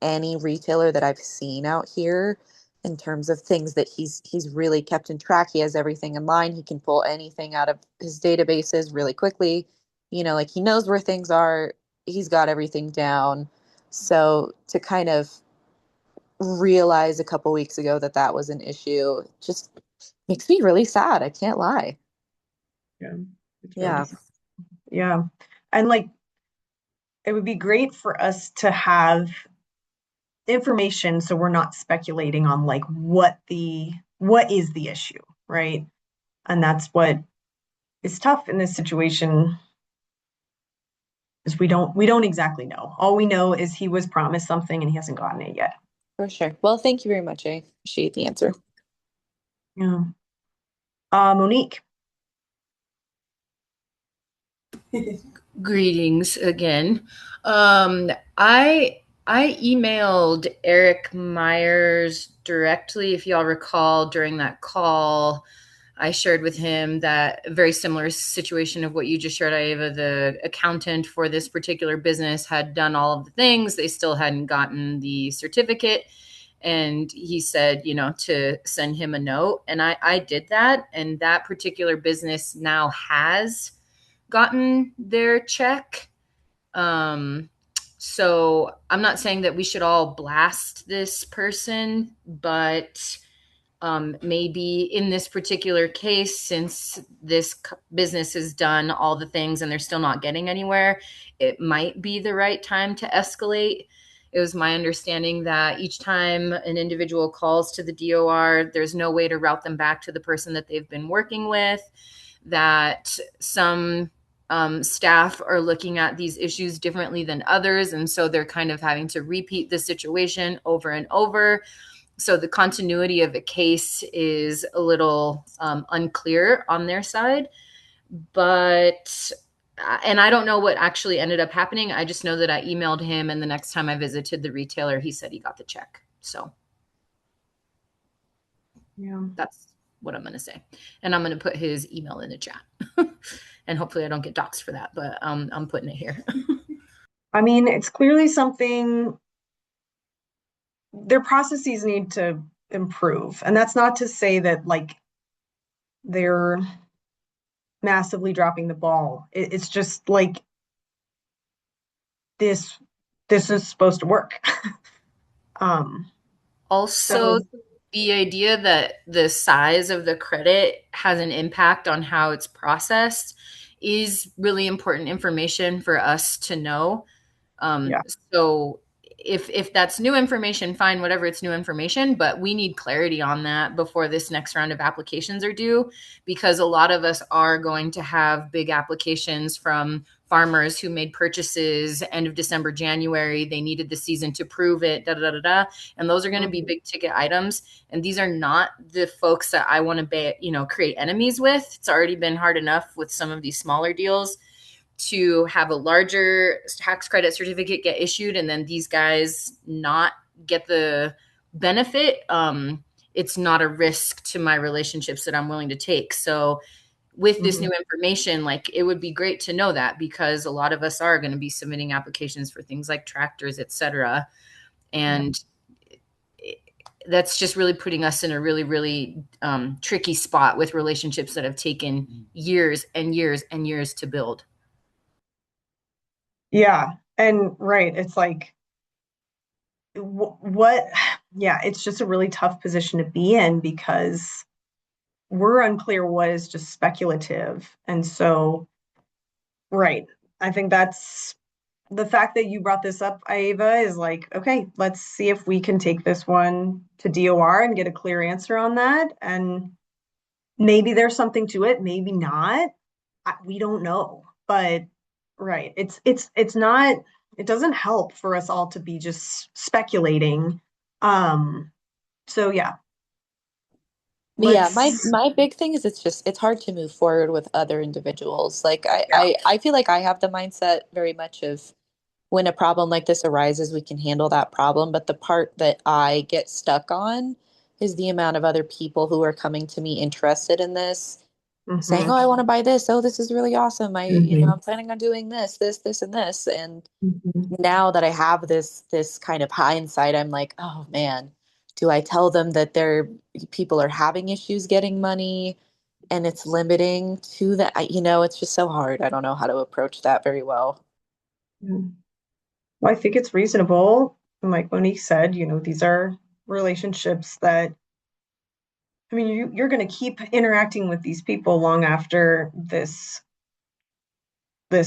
[SPEAKER 6] any retailer that I've seen out here in terms of things that he's really kept in track. He has everything in line. He can pull anything out of his databases really quickly. Like he knows where things are. He's got everything down. So to kind of realize a couple weeks ago that that was an issue just makes me really sad. I can't lie.
[SPEAKER 1] Yeah. It's
[SPEAKER 6] Yeah,
[SPEAKER 1] really, yeah. And like, it would be great for us to have information so we're not speculating on like what is the issue, right? And that's what is tough in this situation is we don't exactly know. All we know is he was promised something and he hasn't gotten it yet.
[SPEAKER 6] for sure. Well, thank you very much. I appreciate the answer.
[SPEAKER 1] Yeah. Monique.
[SPEAKER 8] Greetings again. Um, I I emailed Eric Myers directly, if y'all recall, during that call. I shared with him that very similar situation of what you just shared, Iva. The accountant for this particular business had done all of the things. They still hadn't gotten the certificate. And he said, to send him a note. And I did that. And that particular business now has gotten their check. Um, so I'm not saying that we should all blast this person, but maybe in this particular case, since this business has done all the things and they're still not getting anywhere, it might be the right time to escalate. It was my understanding that each time an individual calls to the DOR, there's no way to route them back to the person that they've been working with, that some staff are looking at these issues differently than others. And so they're kind of having to repeat the situation over and over. So the continuity of a case is a little unclear on their side. But and I don't know what actually ended up happening. I just know that I emailed him, and the next time I visited the retailer, he said he got the check. So
[SPEAKER 1] Yeah.
[SPEAKER 8] that's what I'm going to say. And I'm going to put his email in the chat. And hopefully I don't get doxxed for that, but I'm putting it here.
[SPEAKER 1] I mean, it's clearly something their processes need to improve. And that's not to say that like they're massively dropping the ball. It's just like this this is supposed to work. um
[SPEAKER 8] Also,
[SPEAKER 1] so
[SPEAKER 8] the idea that the size of the credit has an impact on how it's processed is really important information for us to know.
[SPEAKER 1] yeah.
[SPEAKER 8] So if that's new information, fine, whatever, it's new information, but we need clarity on that before this next round of applications are due, because a lot of us are going to have big applications from farmers who made purchases end of December, January. They needed the season to prove it, da da da da. And those are going to be big ticket items. And these are not the folks that I want to create enemies with. It's already been hard enough with some of these smaller deals to have a larger tax credit certificate get issued and then these guys not get the benefit. It's not a risk to my relationships that I'm willing to take. So with this new information, like it would be great to know that, because a lot of us are going to be submitting applications for things like tractors, etc. And that's just really putting us in a really, really tricky spot with relationships that have taken years and years and years to build.
[SPEAKER 1] Yeah. And right, it's like what yeah, it's just a really tough position to be in because we're unclear what is just speculative. And so right. I think that's the fact that you brought this up, Ava, is like, okay, let's see if we can take this one to DOR and get a clear answer on that. And maybe there's something to it, maybe not. We don't know. But right, it's not, it doesn't help for us all to be just speculating. So yeah,
[SPEAKER 6] Yeah,
[SPEAKER 1] let's
[SPEAKER 6] my big thing is it's hard to move forward with other individuals. Like
[SPEAKER 1] yeah.
[SPEAKER 6] I feel like I have the mindset very much of when a problem like this arises, we can handle that problem. But the part that I get stuck on is the amount of other people who are coming to me interested in this, saying, "Oh,
[SPEAKER 1] Hmm.
[SPEAKER 6] I want to buy this. Oh, this is really awesome.
[SPEAKER 1] Hmm.
[SPEAKER 6] I'm planning on doing this, and this." And
[SPEAKER 1] Hmm.
[SPEAKER 6] now that I have this kind of hindsight, I'm like, oh man, do I tell them that their people are having issues getting money and it's limiting to that? It's just so hard. I don't know how to approach that very well.
[SPEAKER 1] Well, I think it's reasonable. And like Monique said, these are relationships that, I mean, you're going to keep interacting with these people long after this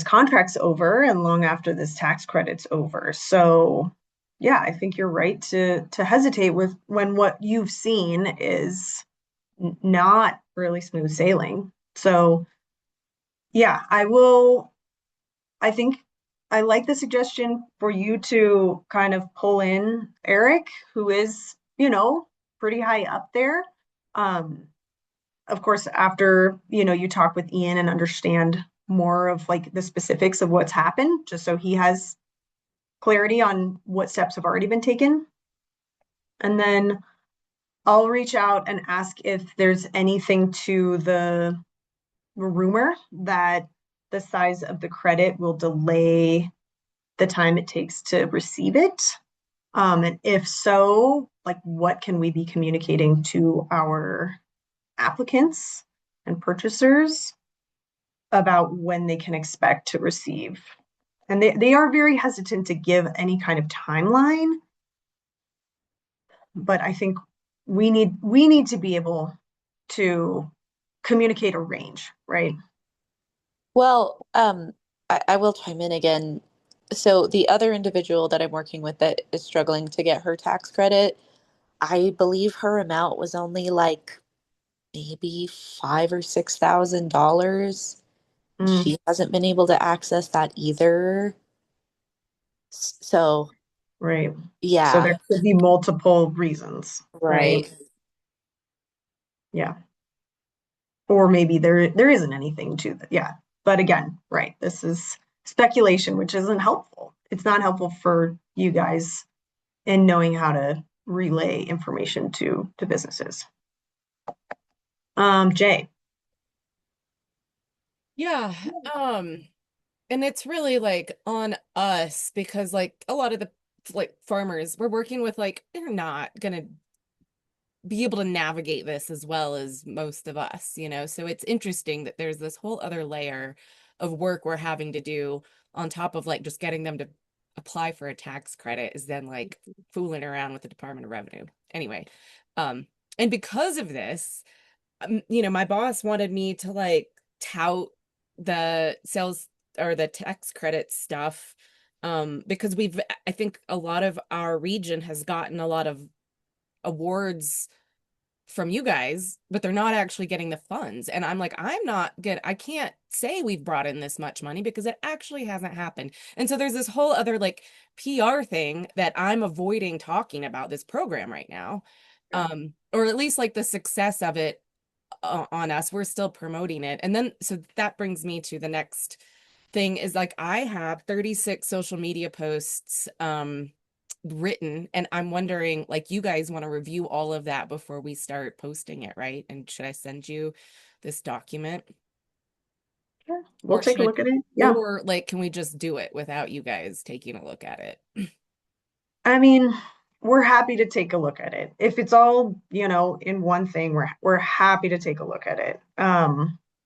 [SPEAKER 1] contract's over and long after this tax credit's over. So, yeah, I think you're right to hesitate with when what you've seen is not really smooth sailing. So, yeah, I think I like the suggestion for you to kind of pull in Eric, who is, pretty high up there. Um, of course, after, you talk with Ian and understand more of like the specifics of what's happened, just so he has clarity on what steps have already been taken. And then I'll reach out and ask if there's anything to the rumor that the size of the credit will delay the time it takes to receive it. And if so, like what can we be communicating to our applicants and purchasers about when they can expect to receive? And they are very hesitant to give any kind of timeline, but I think we need to be able to communicate a range, right?
[SPEAKER 6] Well, I will chime in again. So the other individual that I'm working with that is struggling to get her tax credit, I believe her amount was only like maybe $5,000 or $6,000.
[SPEAKER 1] Mm,
[SPEAKER 6] She hasn't been able to access that either. So,
[SPEAKER 1] right. So
[SPEAKER 6] yeah,
[SPEAKER 1] there could be multiple reasons, right?
[SPEAKER 6] right.
[SPEAKER 1] Yeah. Or maybe there isn't anything to that. Yeah. But again, right, this is speculation, which isn't helpful. It's not helpful for you guys in knowing how to relay information to businesses. Jay.
[SPEAKER 4] Yeah. Um, and it's really like on us because like a lot of the like farmers we're working with, like they're not gonna be able to navigate this as well as most of us, so it's interesting that there's this whole other layer of work we're having to do on top of like just getting them to apply for a tax credit, is then like fooling around with the Department of Revenue anyway. um and because of this, my boss wanted me to like tout the sales or the tax credit stuff, because I think a lot of our region has gotten a lot of awards from you guys, but they're not actually getting the funds. And I'm like, I can't say we've brought in this much money because it actually hasn't happened. And so there's this whole other like PR thing that I'm avoiding talking about this program right now. Or at least like the success of it on us. We're still promoting it. And then, so that brings me to the next thing is like, I have 36 social media posts, written, and I'm wondering, like, you guys want to review all of that before we start posting it, right? And should I send you this document,
[SPEAKER 1] Sure. We'll
[SPEAKER 4] or
[SPEAKER 1] take a
[SPEAKER 4] should,
[SPEAKER 1] look at it. Yeah.
[SPEAKER 4] or like, can we just do it without you guys taking a look at it?
[SPEAKER 1] I mean, we're happy to take a look at it. If it's all, in one thing, we're happy to take a look at it.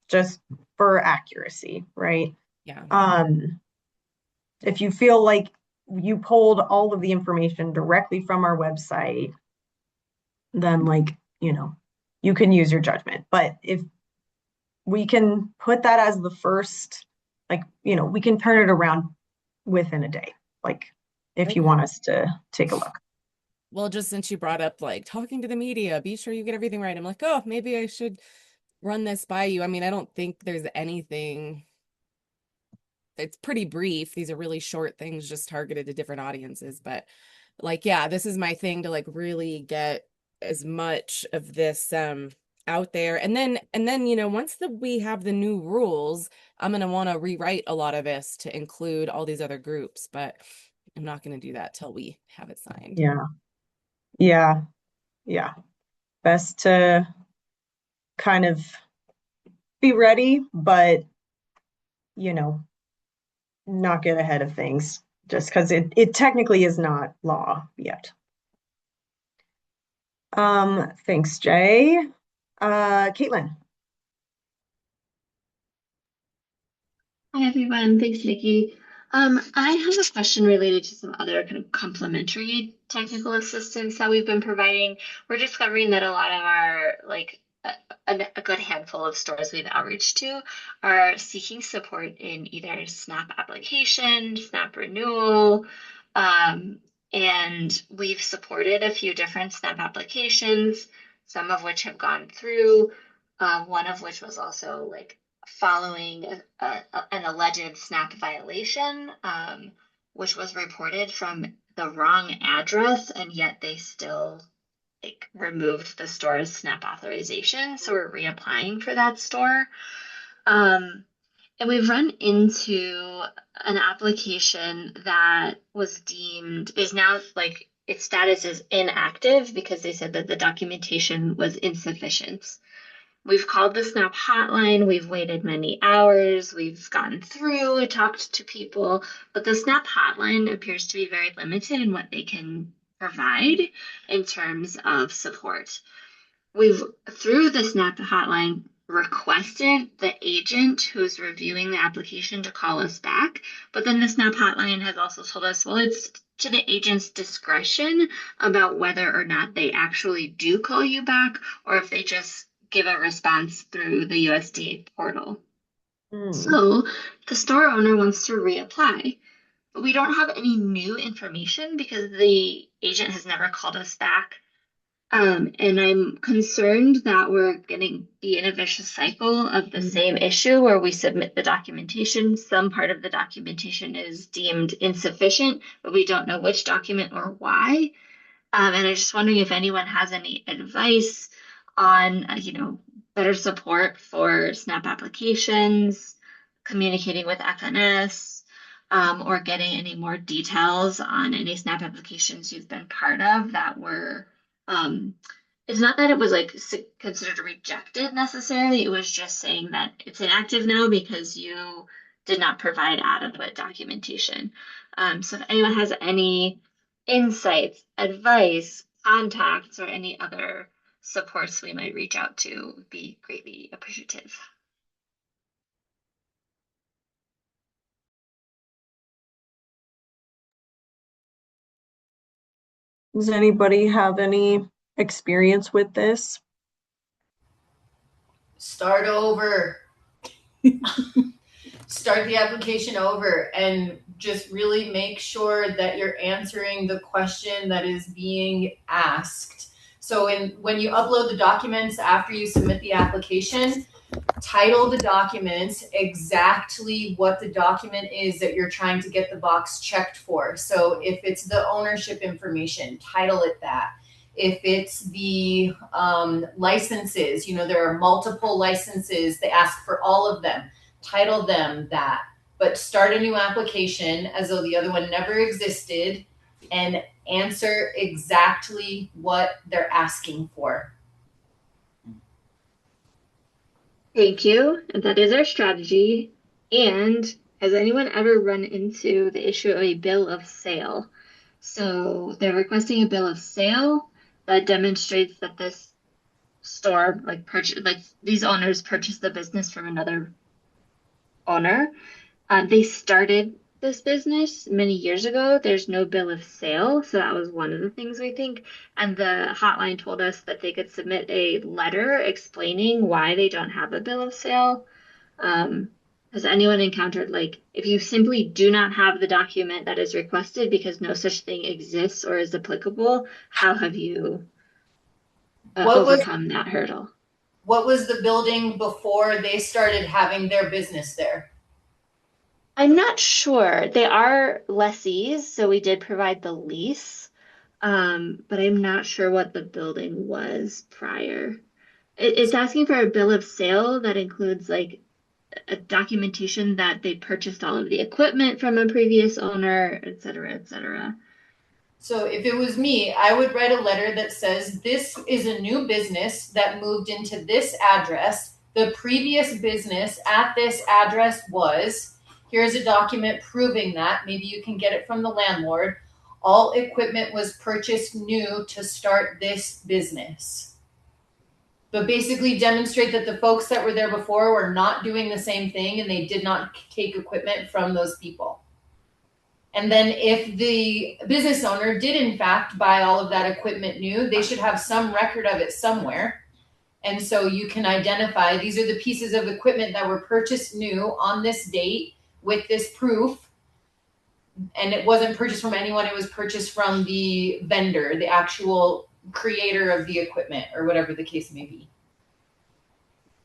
[SPEAKER 1] Just for accuracy, right?
[SPEAKER 4] Yeah.
[SPEAKER 1] Um, if you feel like you pulled all of the information directly from our website, then like, you can use your judgment. But if we can put that as the first like, we can turn it around within a day, like if you
[SPEAKER 4] Okay.
[SPEAKER 1] want us to take a look.
[SPEAKER 4] Well, just since you brought up like talking to the media, be sure you get everything right. I'm like, oh, maybe I should run this by you. I mean, I don't think there's anything. It's pretty brief. These are really short things just targeted to different audiences. But like, yeah, this is my thing to like really get as much of this out there. And then, once we have the new rules, I'm gonna want to rewrite a lot of this to include all these other groups, but I'm not gonna do that till we have it signed.
[SPEAKER 1] Yeah, yeah, yeah. Best to kind of be ready, but you know, not get ahead of things just because it technically is not law yet. Thanks, Jay. Caitlin.
[SPEAKER 7] Hi everyone, thanks Nikki. I have a question related to some other kind of complementary technical assistance that we've been providing. We're discovering that a lot of our a good handful of stores we've outreached to are seeking support in either SNAP application, SNAP renewal, um, and we've supported a few different SNAP applications, some of which have gone through, one of which was also like following an alleged SNAP violation, which was reported from the wrong address, and yet they still like removed the store's SNAP authorization. So we're reapplying for that store. And we've run into an application that was deemed is now like its status is inactive because they said that the documentation was insufficient. We've called the SNAP hotline, we've waited many hours, we've gotten through, talked to people, but the SNAP hotline appears to be very limited in what they can provide in terms of support. We've, through the SNAP hotline, requested the agent who's reviewing the application to call us back, but then the SNAP hotline has also told us, well, it's to the agent's discretion about whether or not they actually do call you back or if they just give a response through the USDA portal. So the store owner wants to reapply, but we don't have any new information because the agent has never called us back. And I'm concerned that we're going to be in a vicious cycle of the same issue where we submit the documentation. Some part of the documentation is deemed insufficient, but we don't know which document or why. And I'm just wondering if anyone has any advice on, better support for SNAP applications, communicating with FNS, or getting any more details on any SNAP applications you've been part of that were, it's not that it was like considered rejected necessarily. It was just saying that it's inactive now because you did not provide adequate documentation. So if anyone has any insights, advice, contacts, or any other supports we might reach out to would be greatly appreciative.
[SPEAKER 1] Does anybody have any experience with this?
[SPEAKER 8] Start over. Start the application over and just really make sure that you're answering the question that is being asked. So when you upload the documents after you submit the application, title the documents exactly what the document is that you're trying to get the box checked for. So if it's the ownership information, title it that. If it's the licenses, there are multiple licenses, they ask for all of them, title them that. But start a new application as though the other one never existed and answer exactly what they're asking for.
[SPEAKER 7] Thank you. And that is our strategy. And has anyone ever run into the issue of a bill of sale? So they're requesting a bill of sale that demonstrates that this store like these owners purchased the business from another owner. They started this business many years ago. There's no bill of sale, so that was one of the things we think. And the hotline told us that they could submit a letter explaining why they don't have a bill of sale. Um, has anyone encountered, like, if you simply do not have the document that is requested because no such thing exists or is applicable, how have you
[SPEAKER 8] What was
[SPEAKER 7] overcome that hurdle?
[SPEAKER 8] what was the building before they started having their business there?
[SPEAKER 7] I'm not sure. They are lessees, so we did provide the lease, but I'm not sure what the building was prior. It's asking for a bill of sale that includes like a documentation that they purchased all of the equipment from a previous owner, et cetera, et cetera.
[SPEAKER 8] So if it was me, I would write a letter that says this is a new business that moved into this address. The previous business at this address was, here's a document proving that. Maybe you can get it from the landlord. All equipment was purchased new to start this business. But basically demonstrate that the folks that were there before were not doing the same thing and they did not take equipment from those people. And then if the business owner did in fact buy all of that equipment new, they should have some record of it somewhere. And so you can identify these are the pieces of equipment that were purchased new on this date with this proof. And it wasn't purchased from anyone, it was purchased from the vendor, the actual creator of the equipment, or whatever the case may be.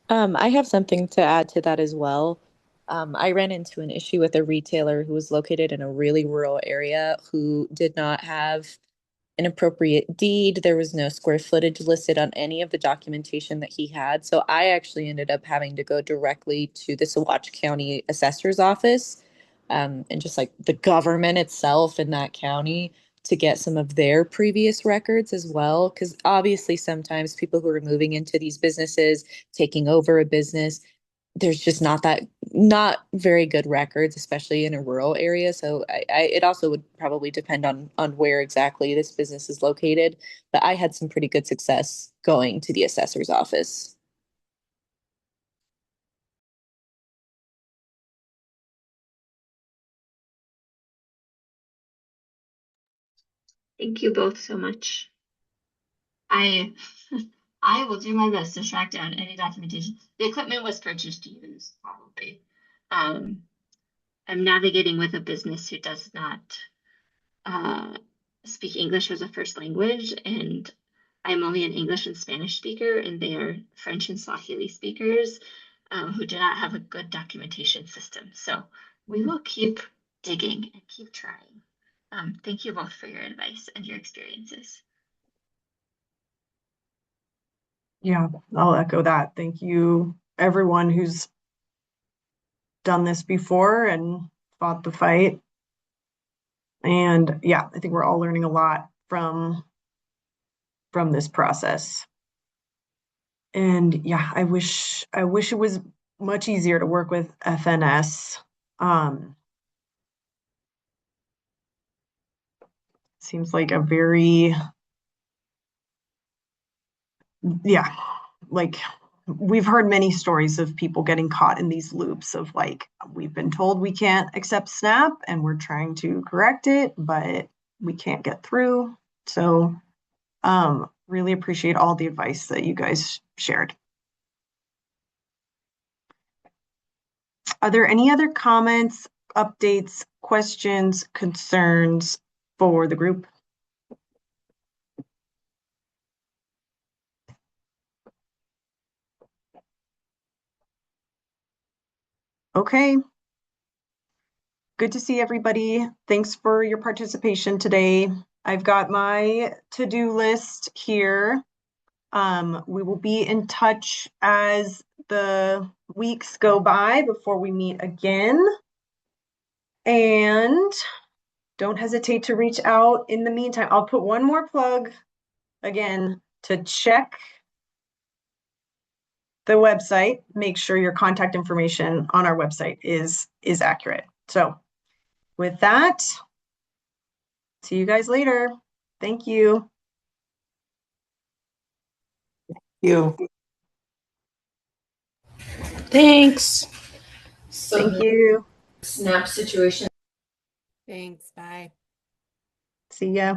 [SPEAKER 6] I have something to add to that as well. I ran into an issue with a retailer who was located in a really rural area who did not have an appropriate deed. There was no square footage listed on any of the documentation that he had. So I actually ended up having to go directly to the Saguache County Assessor's Office, and just like the government itself in that county to get some of their previous records as well. Because obviously, sometimes people who are moving into these businesses, taking over a business, there's just not very good records, especially in a rural area. So it also would probably depend on where exactly this business is located. But I had some pretty good success going to the assessor's office.
[SPEAKER 7] Thank you both so much. I I will do my best to track down any documentation. The equipment was purchased used, probably. Um, I'm navigating with a business who does not uh, speak English as a first language, and I'm only an English and Spanish speaker, and they are French and Swahili speakers who do not have a good documentation system. So we will keep digging and keep trying. Thank you both for your advice and your experiences.
[SPEAKER 1] Yeah, I'll echo that. Thank you, everyone who's done this before and fought the fight. And yeah, I think we're all learning a lot from this process. And yeah, I wish it was much easier to work with FNS. Seems like a very, yeah, like we've heard many stories of people getting caught in these loops of like, we've been told we can't accept SNAP and we're trying to correct it, but we can't get through. So, really appreciate all the advice that you guys shared. Are there any other comments, updates, questions, concerns for the group? Okay. Good to see everybody. Thanks for your participation today. I've got my to-do list here. We will be in touch as the weeks go by before we meet again. And don't hesitate to reach out in the meantime. I'll put one more plug again to check the website, make sure your contact information on our website is accurate. So with that, see you guys later. Thank you.
[SPEAKER 5] You.
[SPEAKER 8] Thanks. So
[SPEAKER 1] Thank
[SPEAKER 8] the
[SPEAKER 1] you.
[SPEAKER 8] SNAP situation.
[SPEAKER 4] Thanks. Bye.
[SPEAKER 1] See ya.